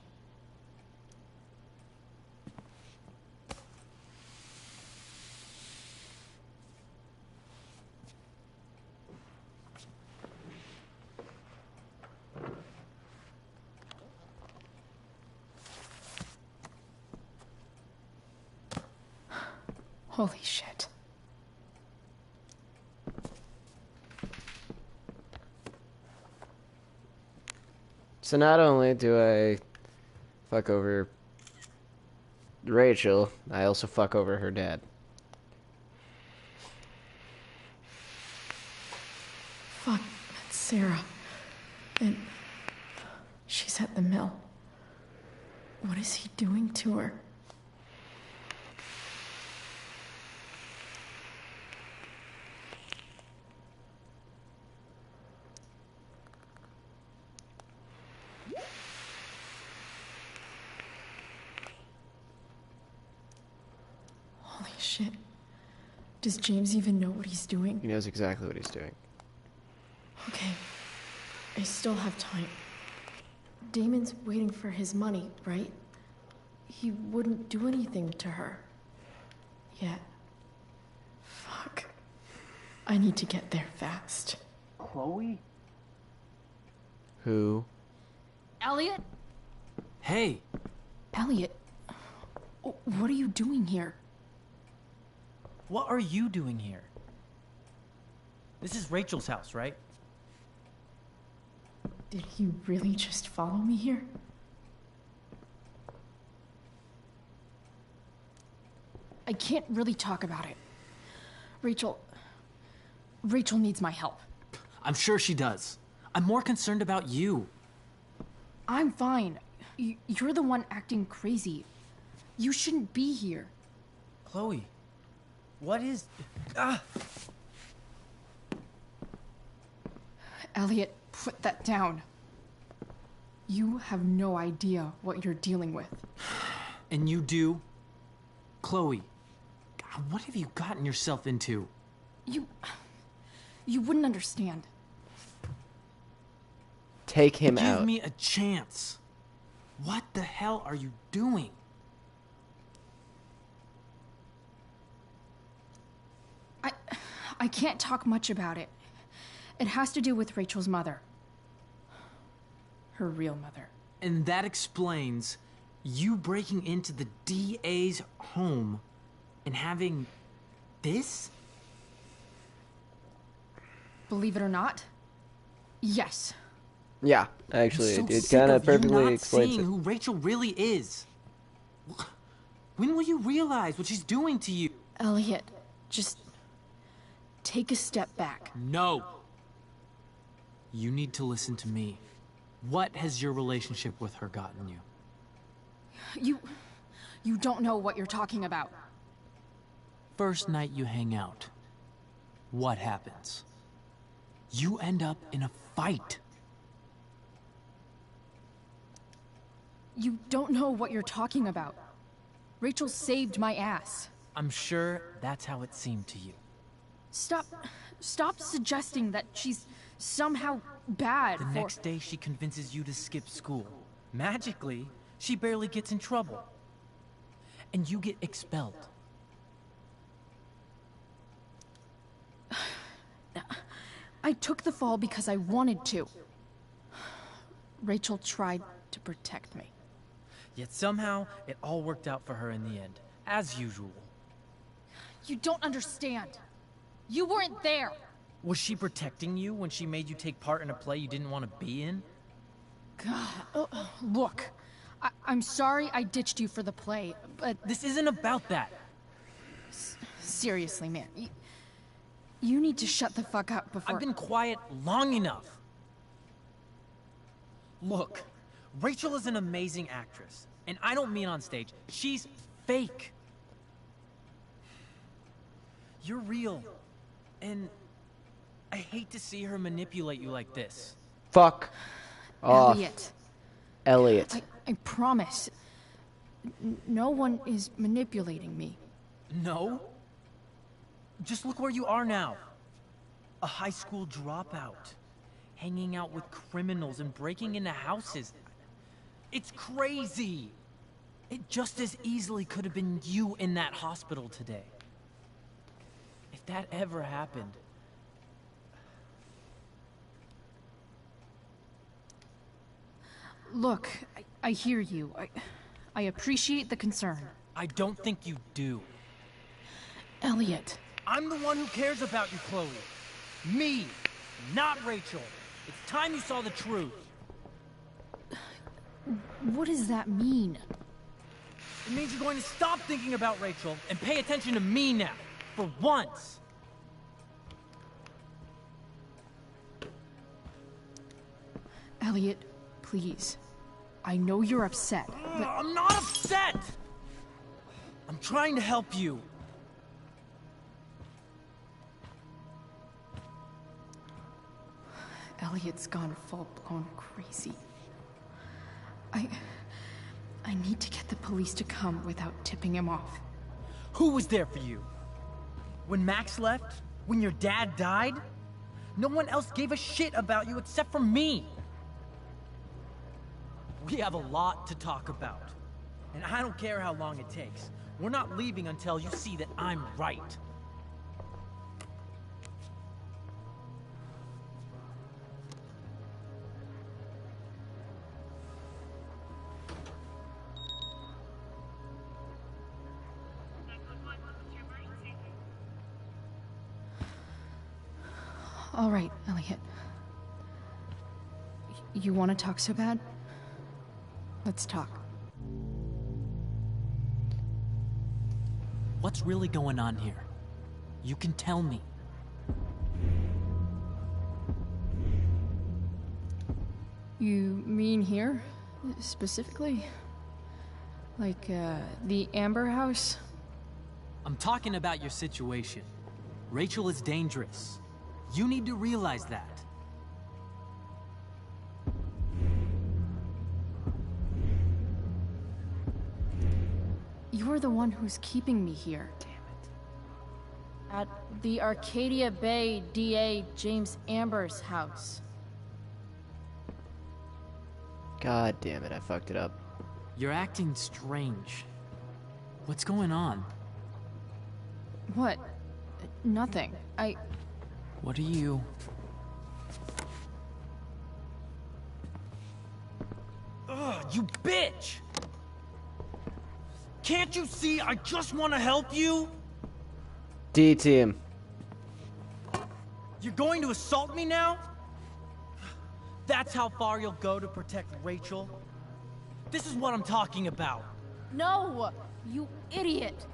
Holy shit. So not only do I fuck over Rachel, I also fuck over her dad. Fuck, that's Sarah. And she's at the mill. What is he doing to her? Holy shit. Does James even know what he's doing? He knows exactly what he's doing. Okay. I still have time. Damon's waiting for his money, right? He wouldn't do anything to her. Yet. Fuck. I need to get there fast. Chloe? Who? Elliot? Hey! Elliot, what are you doing here? What are you doing here? This is Rachel's house, right? Did he really just follow me here? I can't really talk about it. Rachel needs my help. I'm sure she does. I'm more concerned about you. I'm fine. You're the one acting crazy. You shouldn't be here. Chloe, what is... Elliot, put that down. You have no idea what you're dealing with. And you do? Chloe, God, what have you gotten yourself into? You wouldn't understand. Take him Give out. me a chance. What the hell are you doing? I can't talk much about it. It has to do with Rachel's mother. Her real mother. And that explains you breaking into the DA's home and having this? Believe it or not, yes. Yeah, actually, I'm so it sick kind of of you perfectly not explains seeing it. who Rachel really is. When will you realize what she's doing to you? Elliot, just take a step back. No. You need to listen to me. What has your relationship with her gotten you? You don't know what you're talking about. First night you hang out, what happens? You end up in a fight. You don't know what you're talking about. Rachel saved my ass. I'm sure that's how it seemed to you. Stop suggesting that she's somehow bad. The next day she convinces you to skip school. Magically, she barely gets in trouble. And you get expelled. I took the fall because I wanted to. Rachel tried to protect me. Yet somehow, it all worked out for her in the end, as usual. You don't understand. You weren't there. Was she protecting you when she made you take part in a play you didn't want to be in? God, look. I'm sorry I ditched you for the play, but... This isn't about that. Seriously, man. You need to shut the fuck up before... I've been quiet long enough. Look, Rachel is an amazing actress. And I don't mean on stage. She's fake. You're real. And I hate to see her manipulate you like this. Fuck off. Elliot. Elliot. I promise. No one is manipulating me. No? Just look where you are now. A high school dropout. Hanging out with criminals and breaking into houses. It's crazy. It just as easily could have been you in that hospital today. If that ever happened... Look, I hear you. I appreciate the concern. I don't think you do. Elliot. I'm the one who cares about you, Chloe. Me, not Rachel. It's time you saw the truth. What does that mean? It means you're going to stop thinking about Rachel and pay attention to me now. For once. Elliot, please. I know you're upset. I'm not upset! I'm trying to help you. Elliot's gone full-blown crazy. I need to get the police to come without tipping him off. Who was there for you? When Max left? When your dad died? No one else gave a shit about you except for me. We have a lot to talk about. And I don't care how long it takes. We're not leaving until you see that I'm right. All right, Elliot. You want to talk so bad? Let's talk. What's really going on here? You can tell me. You mean here? Specifically? Like, the Amber House? I'm talking about your situation. Rachel is dangerous. You need to realize that. You're the one who's keeping me here. Damn it. At the Arcadia Bay DA James Amber's house. God damn it, I fucked it up. You're acting strange. What's going on? What? Nothing. What are you... Ugh, you bitch! Can't you see I just want to help you? D-team. You're going to assault me now? That's how far you'll go to protect Rachel? This is what I'm talking about. No! You idiot!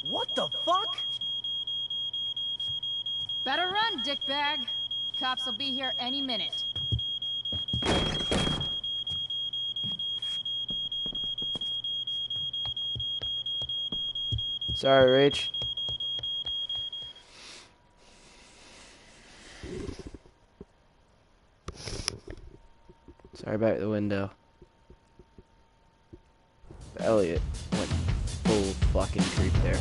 What the fuck? Better run, dickbag. Cops will be here any minute. Sorry, Rach. Sorry about the window. Elliot went full fucking creep there.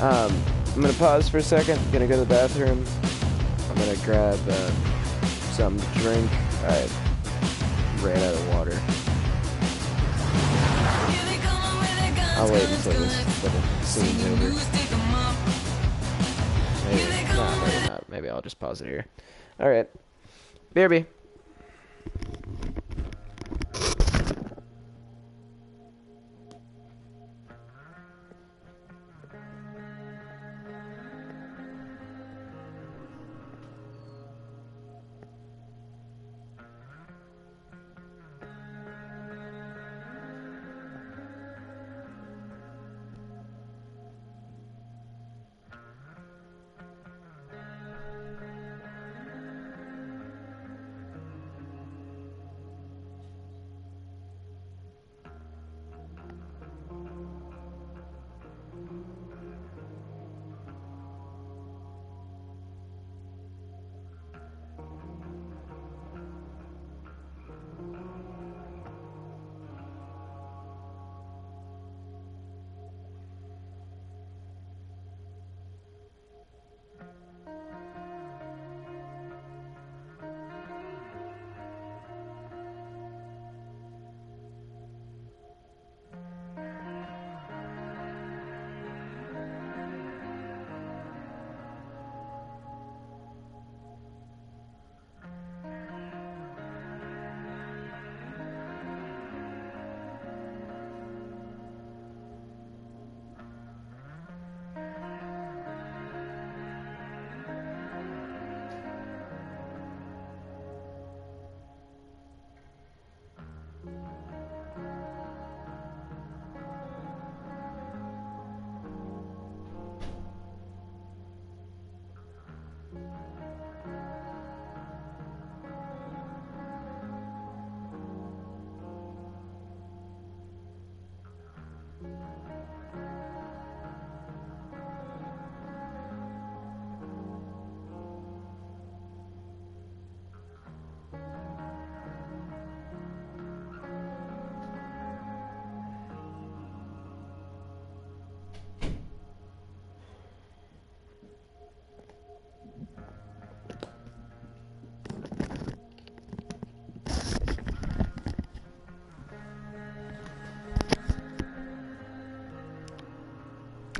I'm gonna pause for a second. I'm gonna go to the bathroom. I'm gonna grab something to drink. I ran out of water. I'll wait until this little scene's over. Maybe not. Maybe I'll just pause it here. Alright. BRB.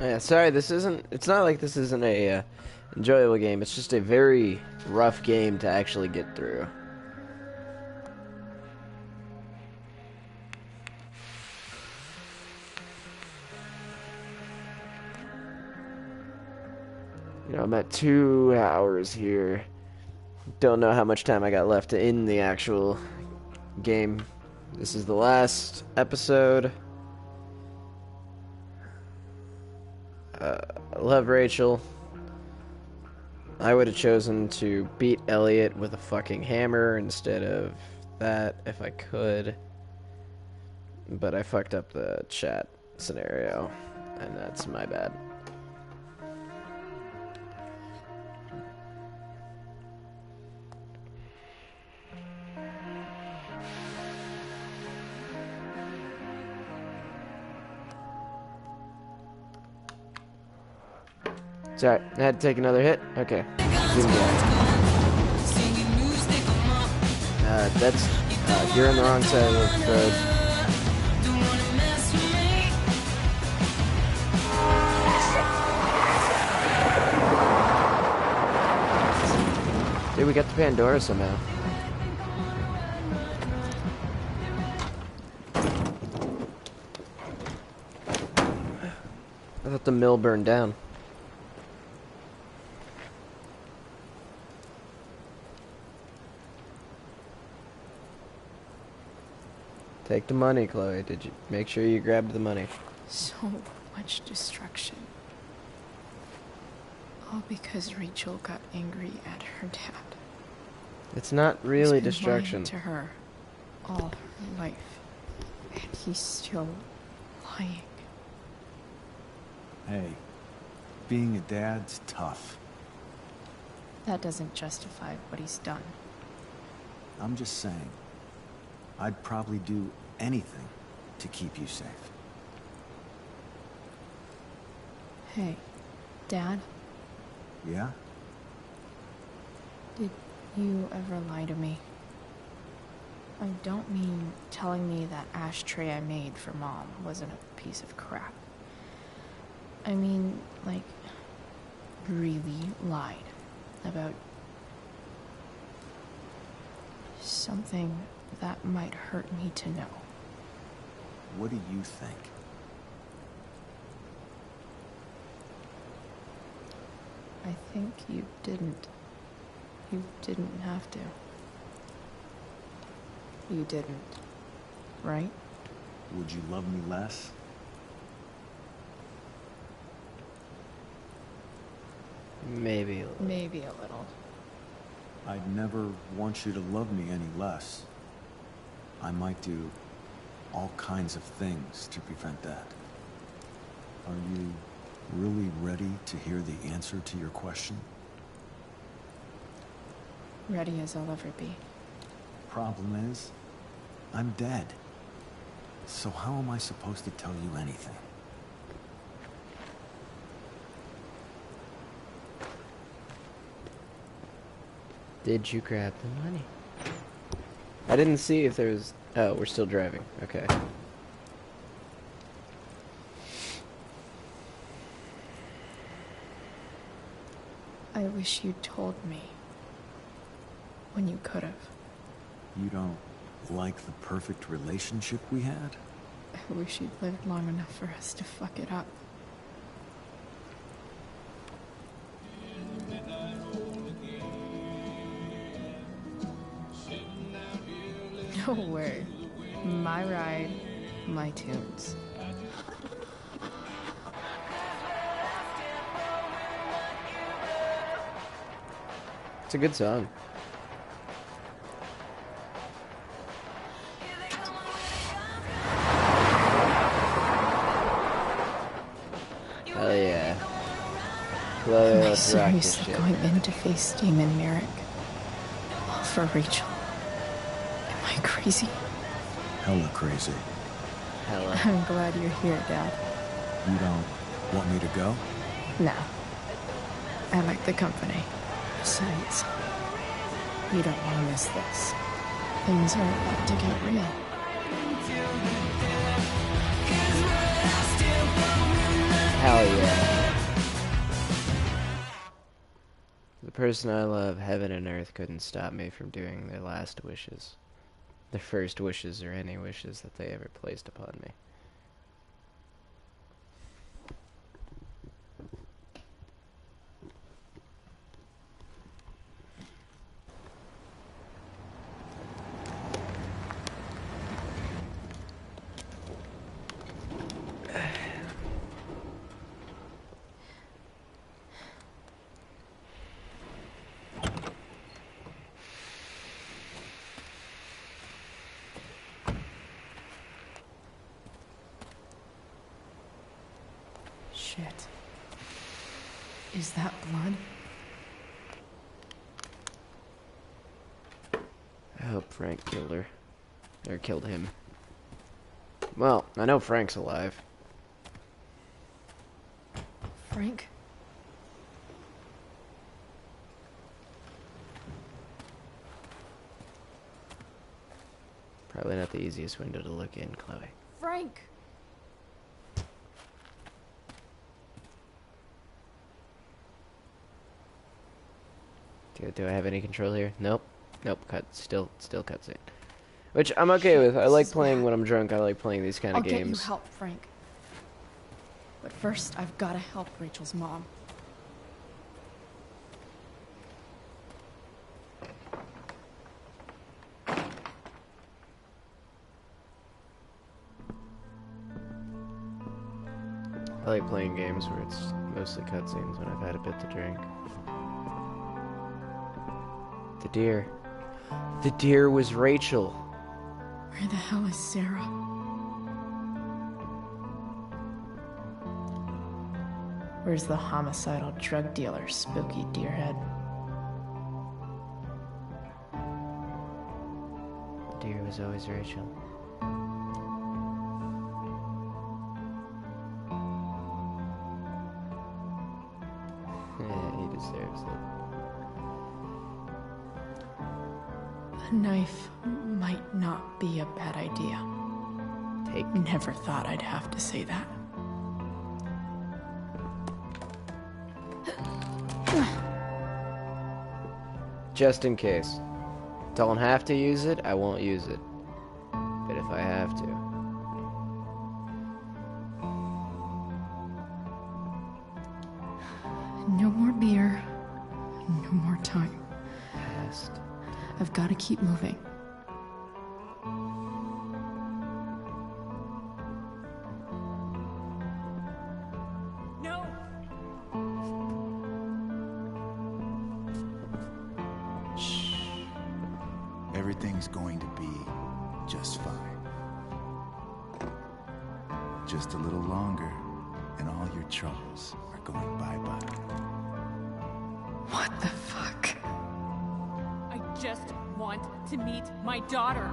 Yeah, sorry, this isn't... It's not like this isn't a enjoyable game. It's just a very rough game to actually get through. You know, I'm at 2 hours here. Don't know how much time I got left in the actual game. This is the last episode. I love Rachel. I would have chosen to beat Elliot with a fucking hammer instead of that if I could. But I fucked up the chat scenario, and that's my bad. Sorry, I had to take another hit. Okay. That's you're on the wrong side of the road. Dude, we got the Pandora somehow. I thought the mill burned down. Take the money, Chloe. Did you make sure you grabbed the money? So much destruction. All because Rachel got angry at her dad. It's not really He's been destruction. lying to her all her life, and he's still lying. Hey, being a dad's tough. That doesn't justify what he's done. I'm just saying, I'd probably do anything to keep you safe. Hey, Dad, Yeah? did you ever lie to me? I don't mean telling me that ashtray I made for Mom wasn't a piece of crap. I mean, like, really lied about something that might hurt me to know. What do you think? I think you didn't. You didn't have to. You didn't, right? Would you love me less? Maybe a little. Maybe a little. I'd never want you to love me any less. I might do all kinds of things to prevent that. Are you really ready to hear the answer to your question? Ready as I'll ever be. Problem is, I'm dead. So how am I supposed to tell you anything? Did you grab the money? I didn't see if there was... Oh, we're still driving. Okay. I wish you'd told me. When you could have. You don't like the perfect relationship we had? I wish you'd lived long enough for us to fuck it up. No way. My ride, my tunes. It's a good song. Hell yeah. Chloe, Am I let's rock this seriously shit. going in to face Damon Merrick? All for Rachel? Am I crazy? Hella crazy. Hella. I'm glad you're here, Dad. You don't want me to go? No. I like the company. Besides, you don't want to miss this. Things are about to get real. Hell yeah. The person I love, heaven and earth couldn't stop me from doing their last wishes. Their first wishes or any wishes that they ever placed upon me. Shit. Is that blood? I hope Frank killed her. Or killed him. Well, I know Frank's alive. Frank? Probably not the easiest window to look in, Chloe. Frank! Do I have any control here? Nope. Nope. Still cutscene. Which I'm okay with. I like playing when I'm drunk. I like playing these kind of I'll games. get you help, Frank. But first, I've got to help Rachel's mom. I like playing games where it's mostly cutscenes when I've had a bit to drink. The deer. The deer was Rachel. Where the hell is Sarah? Where's the homicidal drug dealer, Spooky Deerhead? The deer was always Rachel. Yeah, he deserves it. A knife might not be a bad idea. Never thought I'd have to say that. Just in case. Don't have to use it, I won't use it. But if I have to. No more beer. No more time. Past. I've got to keep moving. No! Shh. Everything's going to be just fine. Just a little longer, and all your troubles are going bye-bye. What the fuck? I just want to meet my daughter.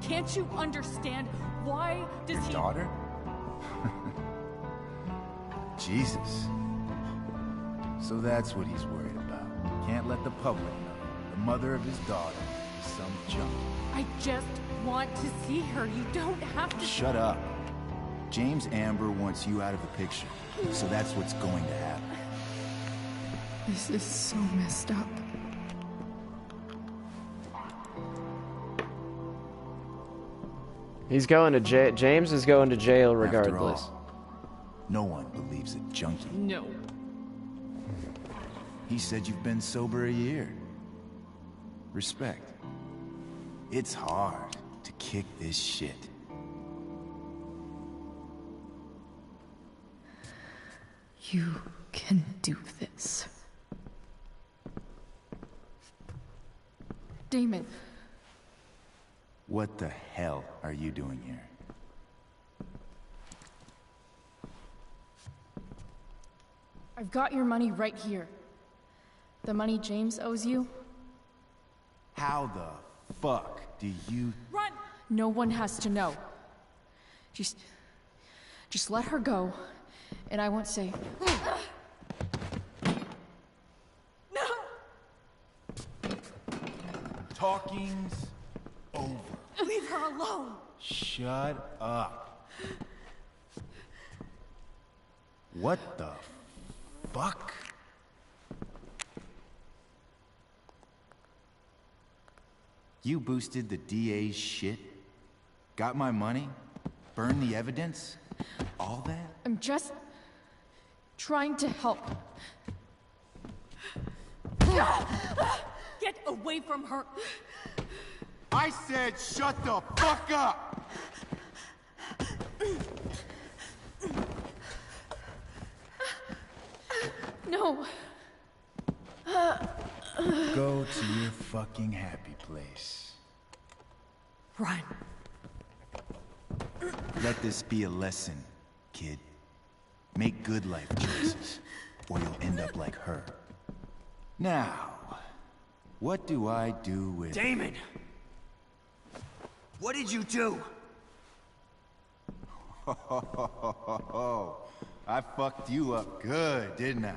Can't you understand? Why does he... Daughter? Jesus. So that's what he's worried about. Can't let the public know. The mother of his daughter is some junk. I just want to see her. You don't have to... Shut up. James Amber wants you out of the picture. So that's what's going to happen. This is so messed up. He's going to jail. James is going to jail regardless. After all, no one believes a junkie. No. He said you've been sober a year. Respect. It's hard to kick this shit. You can do this. Damon. What the hell are you doing here? I've got your money right here. The money James owes you. How the fuck do you... Run! No one has to know. Just let her go, and I won't say... No! Talking's over. Leave her alone! Shut up. What the fuck? You boosted the DA's shit? Got my money? Burned the evidence? All that? I'm just trying to help. Get away from her! I said shut the fuck up! No. Go to your fucking happy place. Run. Let this be a lesson, kid. Make good life choices, or you'll end up like her. Now, what do I do with... Damon! What did you do? I fucked you up good, didn't I?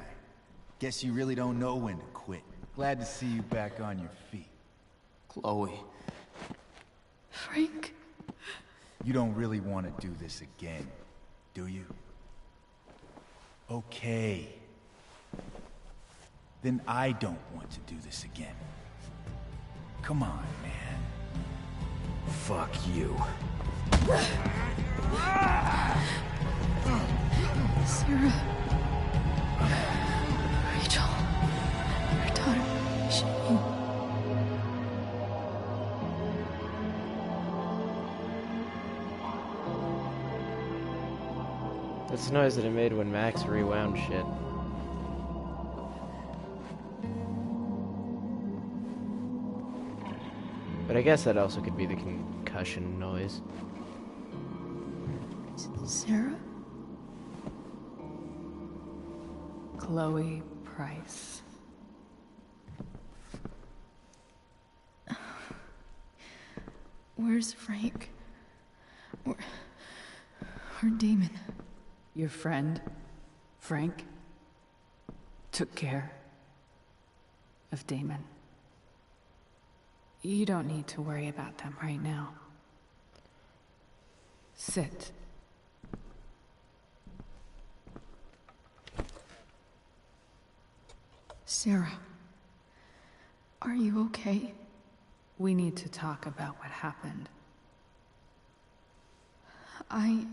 Guess you really don't know when to quit. Glad to see you back on your feet. Chloe. Frank? You don't really want to do this again, do you? Okay. Then I don't want to do this again. Come on, man. Fuck you. Sarah. Rachel. Your daughter. She... That's the noise that it made when Max rewound shit. But I guess that also could be the concussion noise. Sarah? Chloe Price. Where's Frank? Or Damon? Your friend, Frank, took care of Damon. You don't need to worry about them right now. Sit. Sarah, are you okay? We need to talk about what happened. I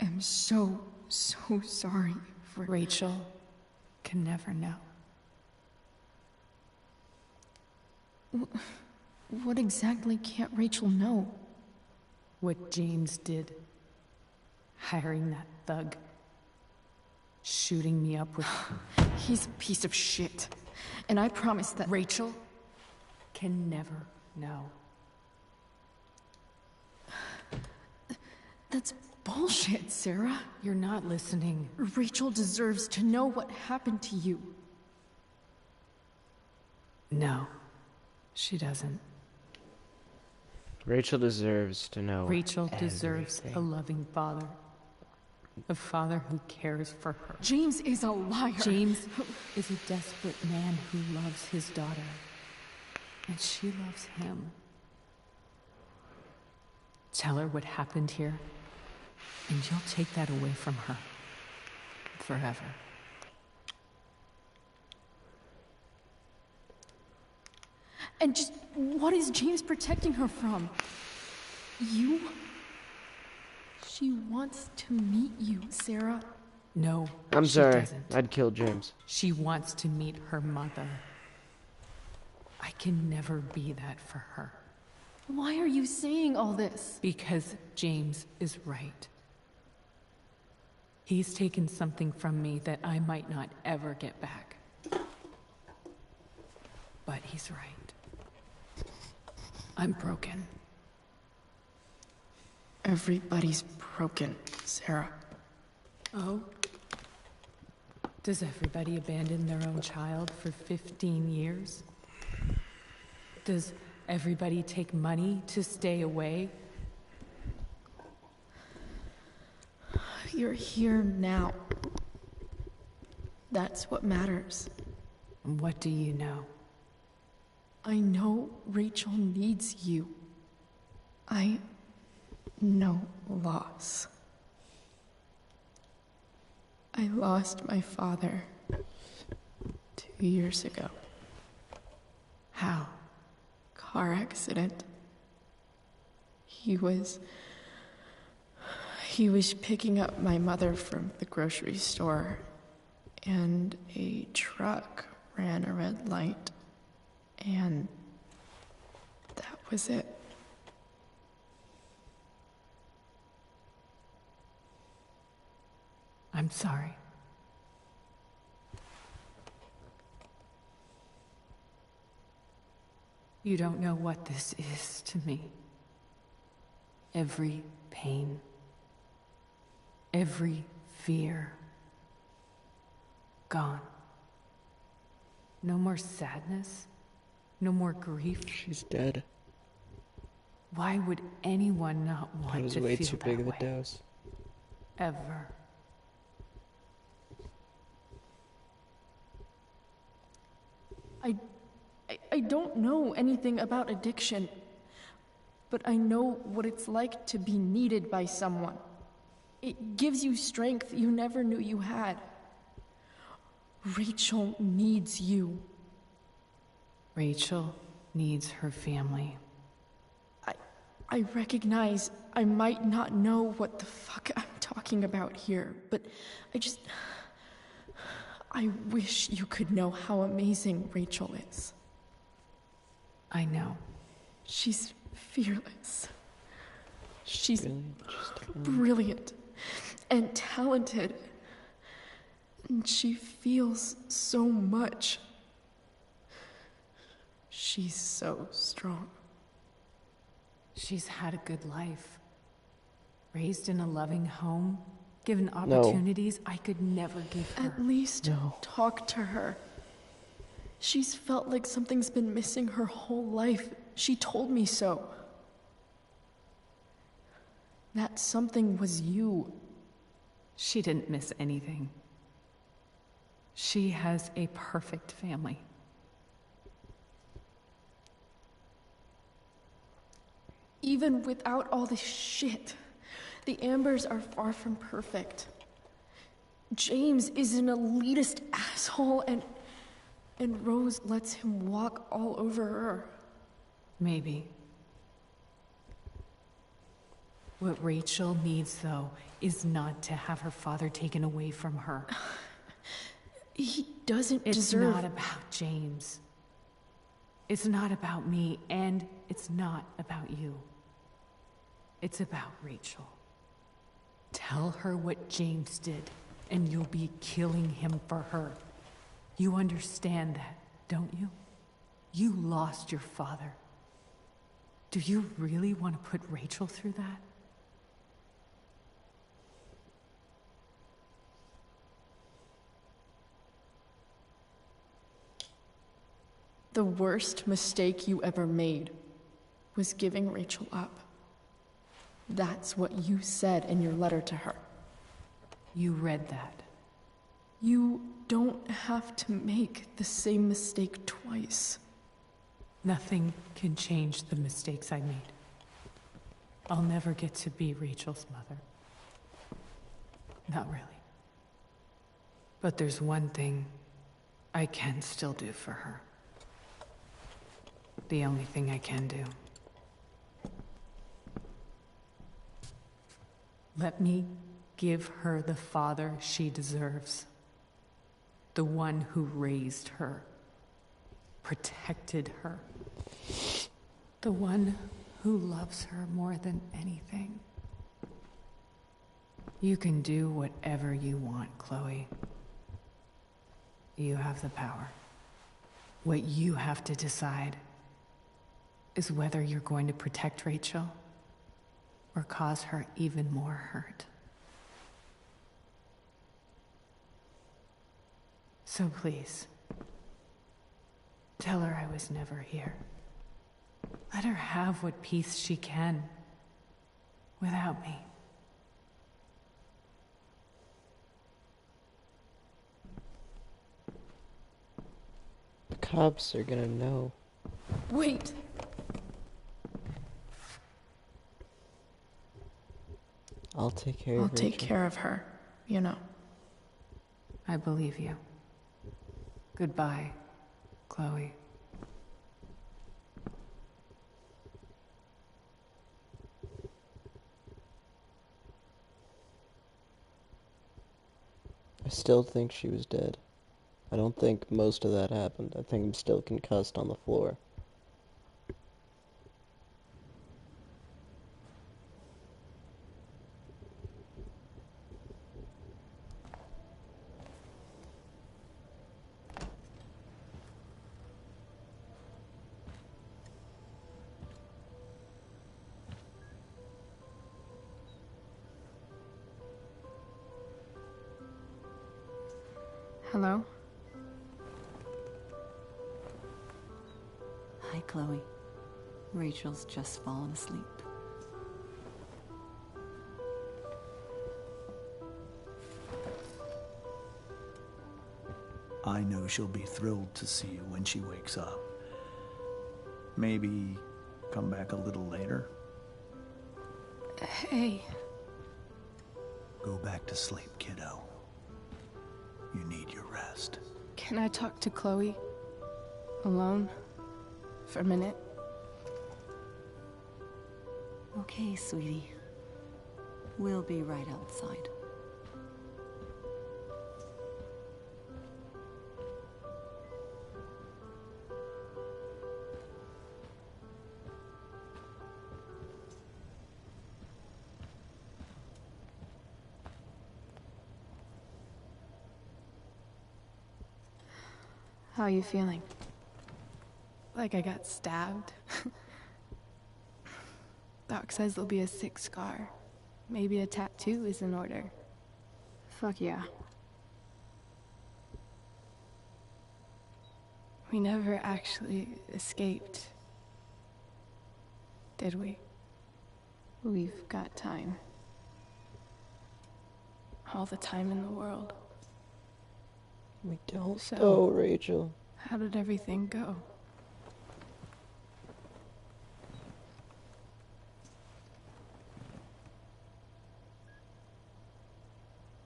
am so sorry for... Rachel can never know. What exactly can't Rachel know? What James did. Hiring that thug. Shooting me up with... He's a piece of shit. And I promise that... Rachel can never know. That's bullshit, Sarah. You're not listening. Rachel deserves to know what happened to you. No, she doesn't. Rachel deserves to know. Rachel deserves a loving father. A father who cares for her. James is a liar. James is a desperate man who loves his daughter. And she loves him. Tell her what happened here, and you'll take that away from her. Forever. And just what is James protecting her from? You? She wants to meet you, Sarah. No, I'm she sorry. doesn't. I'd kill James. She wants to meet her mother. I can never be that for her. Why are you saying all this? Because James is right. He's taken something from me that I might not ever get back. But he's right. I'm broken. Everybody's broken, Sarah. Oh? Does everybody abandon their own child for 15 years? Does everybody take money to stay away? You're here now. That's what matters. What do you know? I know Rachel needs you. I know loss. I lost my father 2 years ago. How? Car accident. He was picking up my mother from the grocery store, and a truck ran a red light, and that was it. I'm sorry. You don't know what this is to me. Every pain, every fear, gone. No more sadness, no more grief. She's dead. Why would anyone not want to feel that way? It was way too big of a dose. Ever. I don't know anything about addiction, but I know what it's like to be needed by someone. It gives you strength you never knew you had. Rachel needs you. Rachel needs her family. I recognize I might not know what the fuck I'm talking about here, but I wish you could know how amazing Rachel is. I know. She's fearless. She's brilliant and talented. And she feels so much. She's so strong. She's had a good life. Raised in a loving home, given opportunities I could never give her. At least talk to her. She's felt like something's been missing her whole life. She told me so. That something was you. She didn't miss anything. She has a perfect family. Even without all this shit, the Ambers are far from perfect. James is an elitist asshole, and Rose lets him walk all over her. Maybe. What Rachel needs, though, is not to have her father taken away from her. He doesn't deserve... It's not about James. It's not about me, and it's not about you. It's about Rachel. Tell her what James did, and you'll be killing him for her. You understand that, don't you? You lost your father. Do you really want to put Rachel through that? The worst mistake you ever made was giving Rachel up. That's what you said in your letter to her. You read that. You don't have to make the same mistake twice. Nothing can change the mistakes I made. I'll never get to be Rachel's mother. Not really. But there's one thing I can still do for her. The only thing I can do. Let me give her the father she deserves. The one who raised her, protected her. The one who loves her more than anything. You can do whatever you want, Chloe. You have the power. What you have to decide is whether you're going to protect Rachel or cause her even more hurt. So please, tell her I was never here. Let her have what peace she can without me. The cops are gonna know. Wait! I'll take care of Rachel. I'll take care of her, you know. I believe you. Goodbye, Chloe. I still think she was dead. I don't think most of that happened. I think I'm still concussed on the floor. Hello? Hi, Chloe. Rachel's just fallen asleep. I know she'll be thrilled to see you when she wakes up. Maybe come back a little later. Hey. Go back to sleep, kiddo. You need your rest. Can I talk to Chloe? Alone? For a minute? Okay, sweetie. We'll be right outside. How are you feeling? Like I got stabbed? Doc says there'll be a 6 scar. Maybe a tattoo is in order. Fuck yeah. We never actually escaped, did we? We've got time. All the time in the world. We don't So, know, Rachel. How did everything go?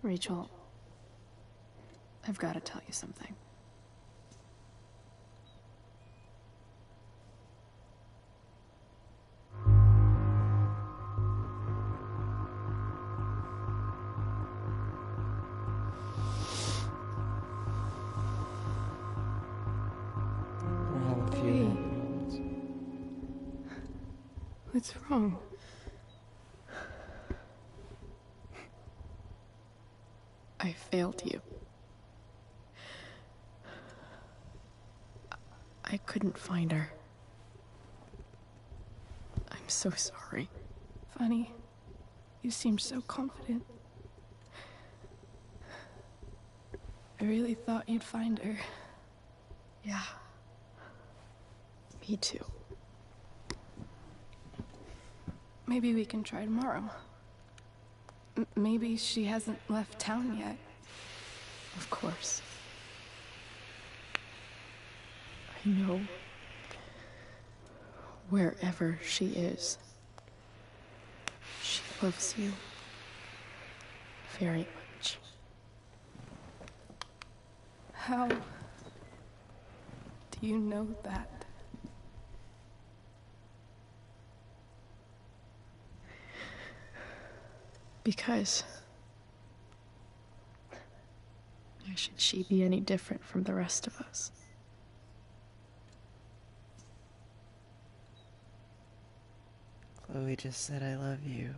Rachel, I've got to tell you something. What's wrong? I failed you. I couldn't find her. I'm so sorry. Funny. You seemed so confident. I really thought you'd find her. Yeah. Me too. Maybe we can try tomorrow. Maybe she hasn't left town yet. Of course. I know. Wherever she is, she loves you very much. How do you know that? Because why should she be any different from the rest of us? Chloe just said I love you.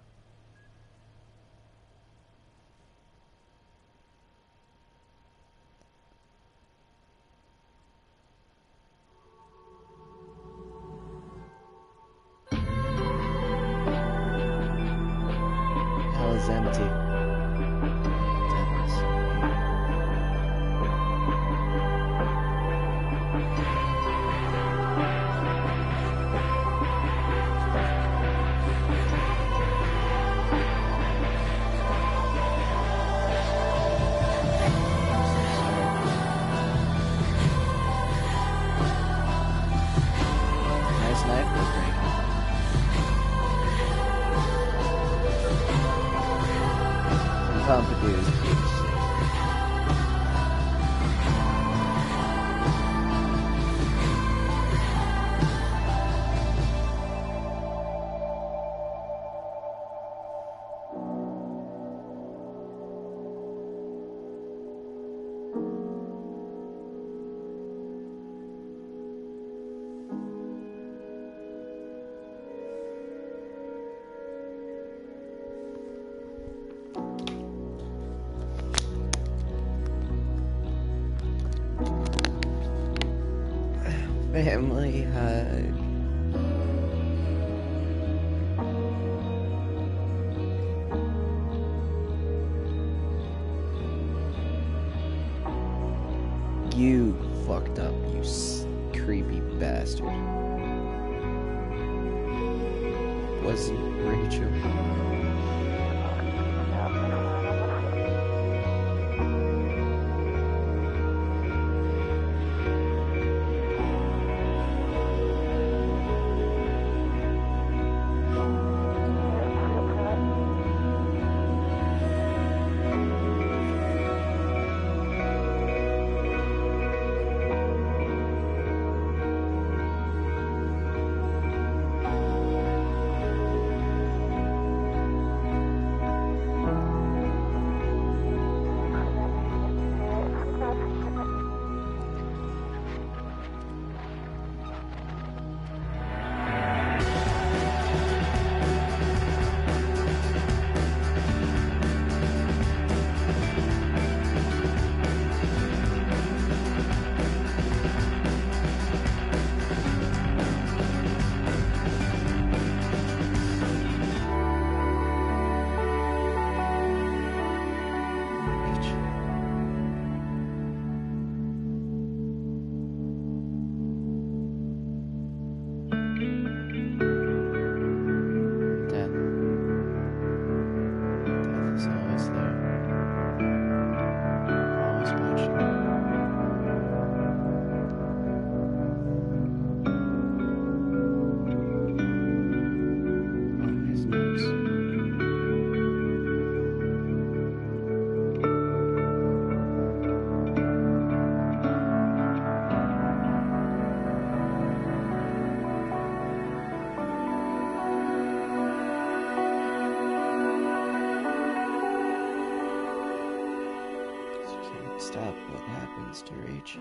Hell is empty. Devils. Nice knife we're breaking. Pompadour. Family hug. You fucked up, you creepy bastard. Wasn't Rachel. Stop what happens to Rachel.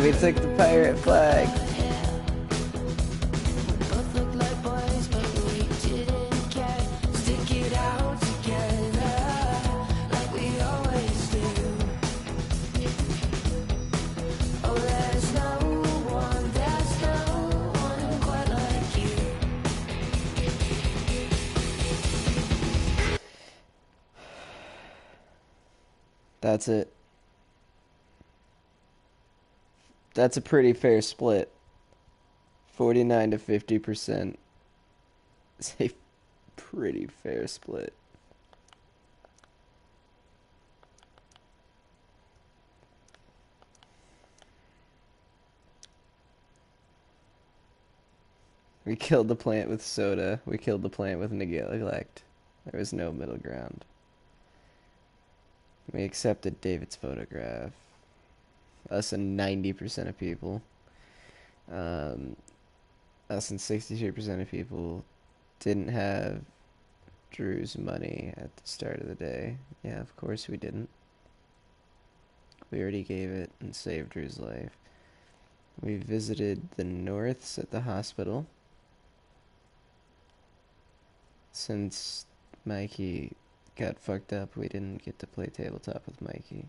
We took the pirate flag. That's it. That's a pretty fair split. 49 to 50%. It's a pretty fair split. We killed the plant with soda. We killed the plant with neglect. There was no middle ground. We accepted David's photograph. Us and 90% of people. Us and 63% of people didn't have Drew's money at the start of the day. Yeah, of course we didn't. We already gave it and saved Drew's life. We visited the Norths at the hospital. Since Mikey got fucked up, we didn't get to play tabletop with Mikey.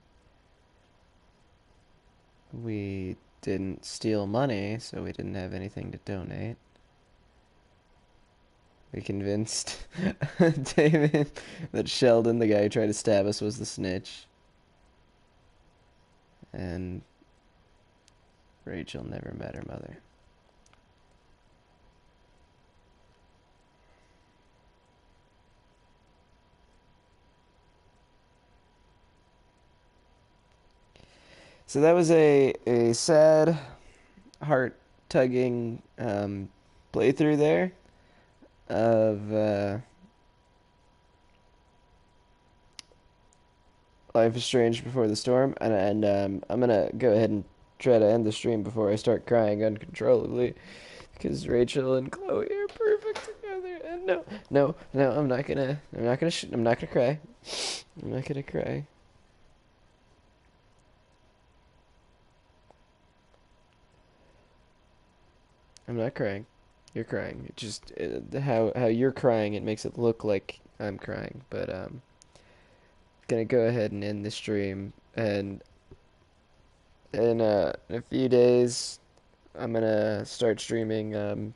we didn't steal money, so we didn't have anything to donate. We convinced David that Sheldon, the guy who tried to stab us, was the snitch. And Rachel never met her mother. So that was a sad, heart-tugging playthrough there of Life is Strange Before the Storm, and I'm gonna go ahead and try to end the stream before I start crying uncontrollably, because Rachel and Chloe are perfect together. And no, I'm not gonna cry. I'm not gonna cry. I'm not crying. You're crying. It just how you're crying, it makes it look like I'm crying. But gonna go ahead and end the stream, and in a few days I'm gonna start streaming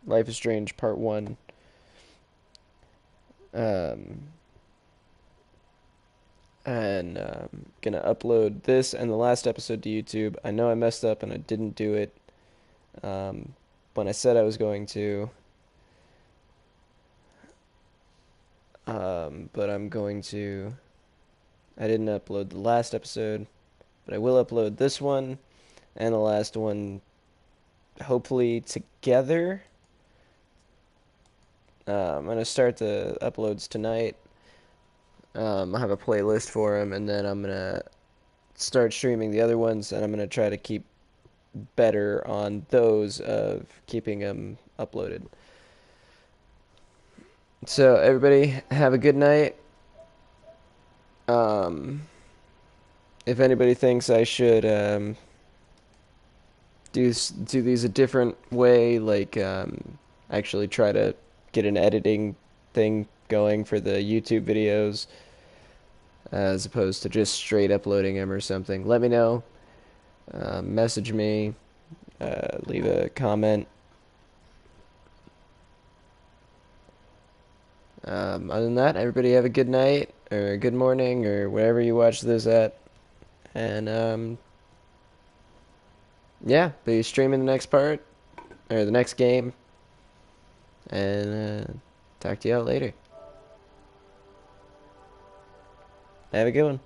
Life is Strange Part 1. And gonna upload this and the last episode to YouTube. I know I messed up and I didn't do it when I said I was going to, but I'm going to. I didn't upload the last episode, but I will upload this one and the last one, hopefully together. I'm gonna start the uploads tonight. I'll have a playlist for them, and then I'm gonna start streaming the other ones, and I'm gonna try to keep better on those of keeping them uploaded. So everybody have a good night. If anybody thinks I should do these a different way, like actually try to get an editing thing going for the YouTube videos as opposed to just straight uploading them or something, let me know. Message me, leave a comment. Other than that, everybody have a good night, or good morning, or wherever you watch this at. And, yeah, be streaming the next part, or the next game. And, talk to y'all later. Have a good one.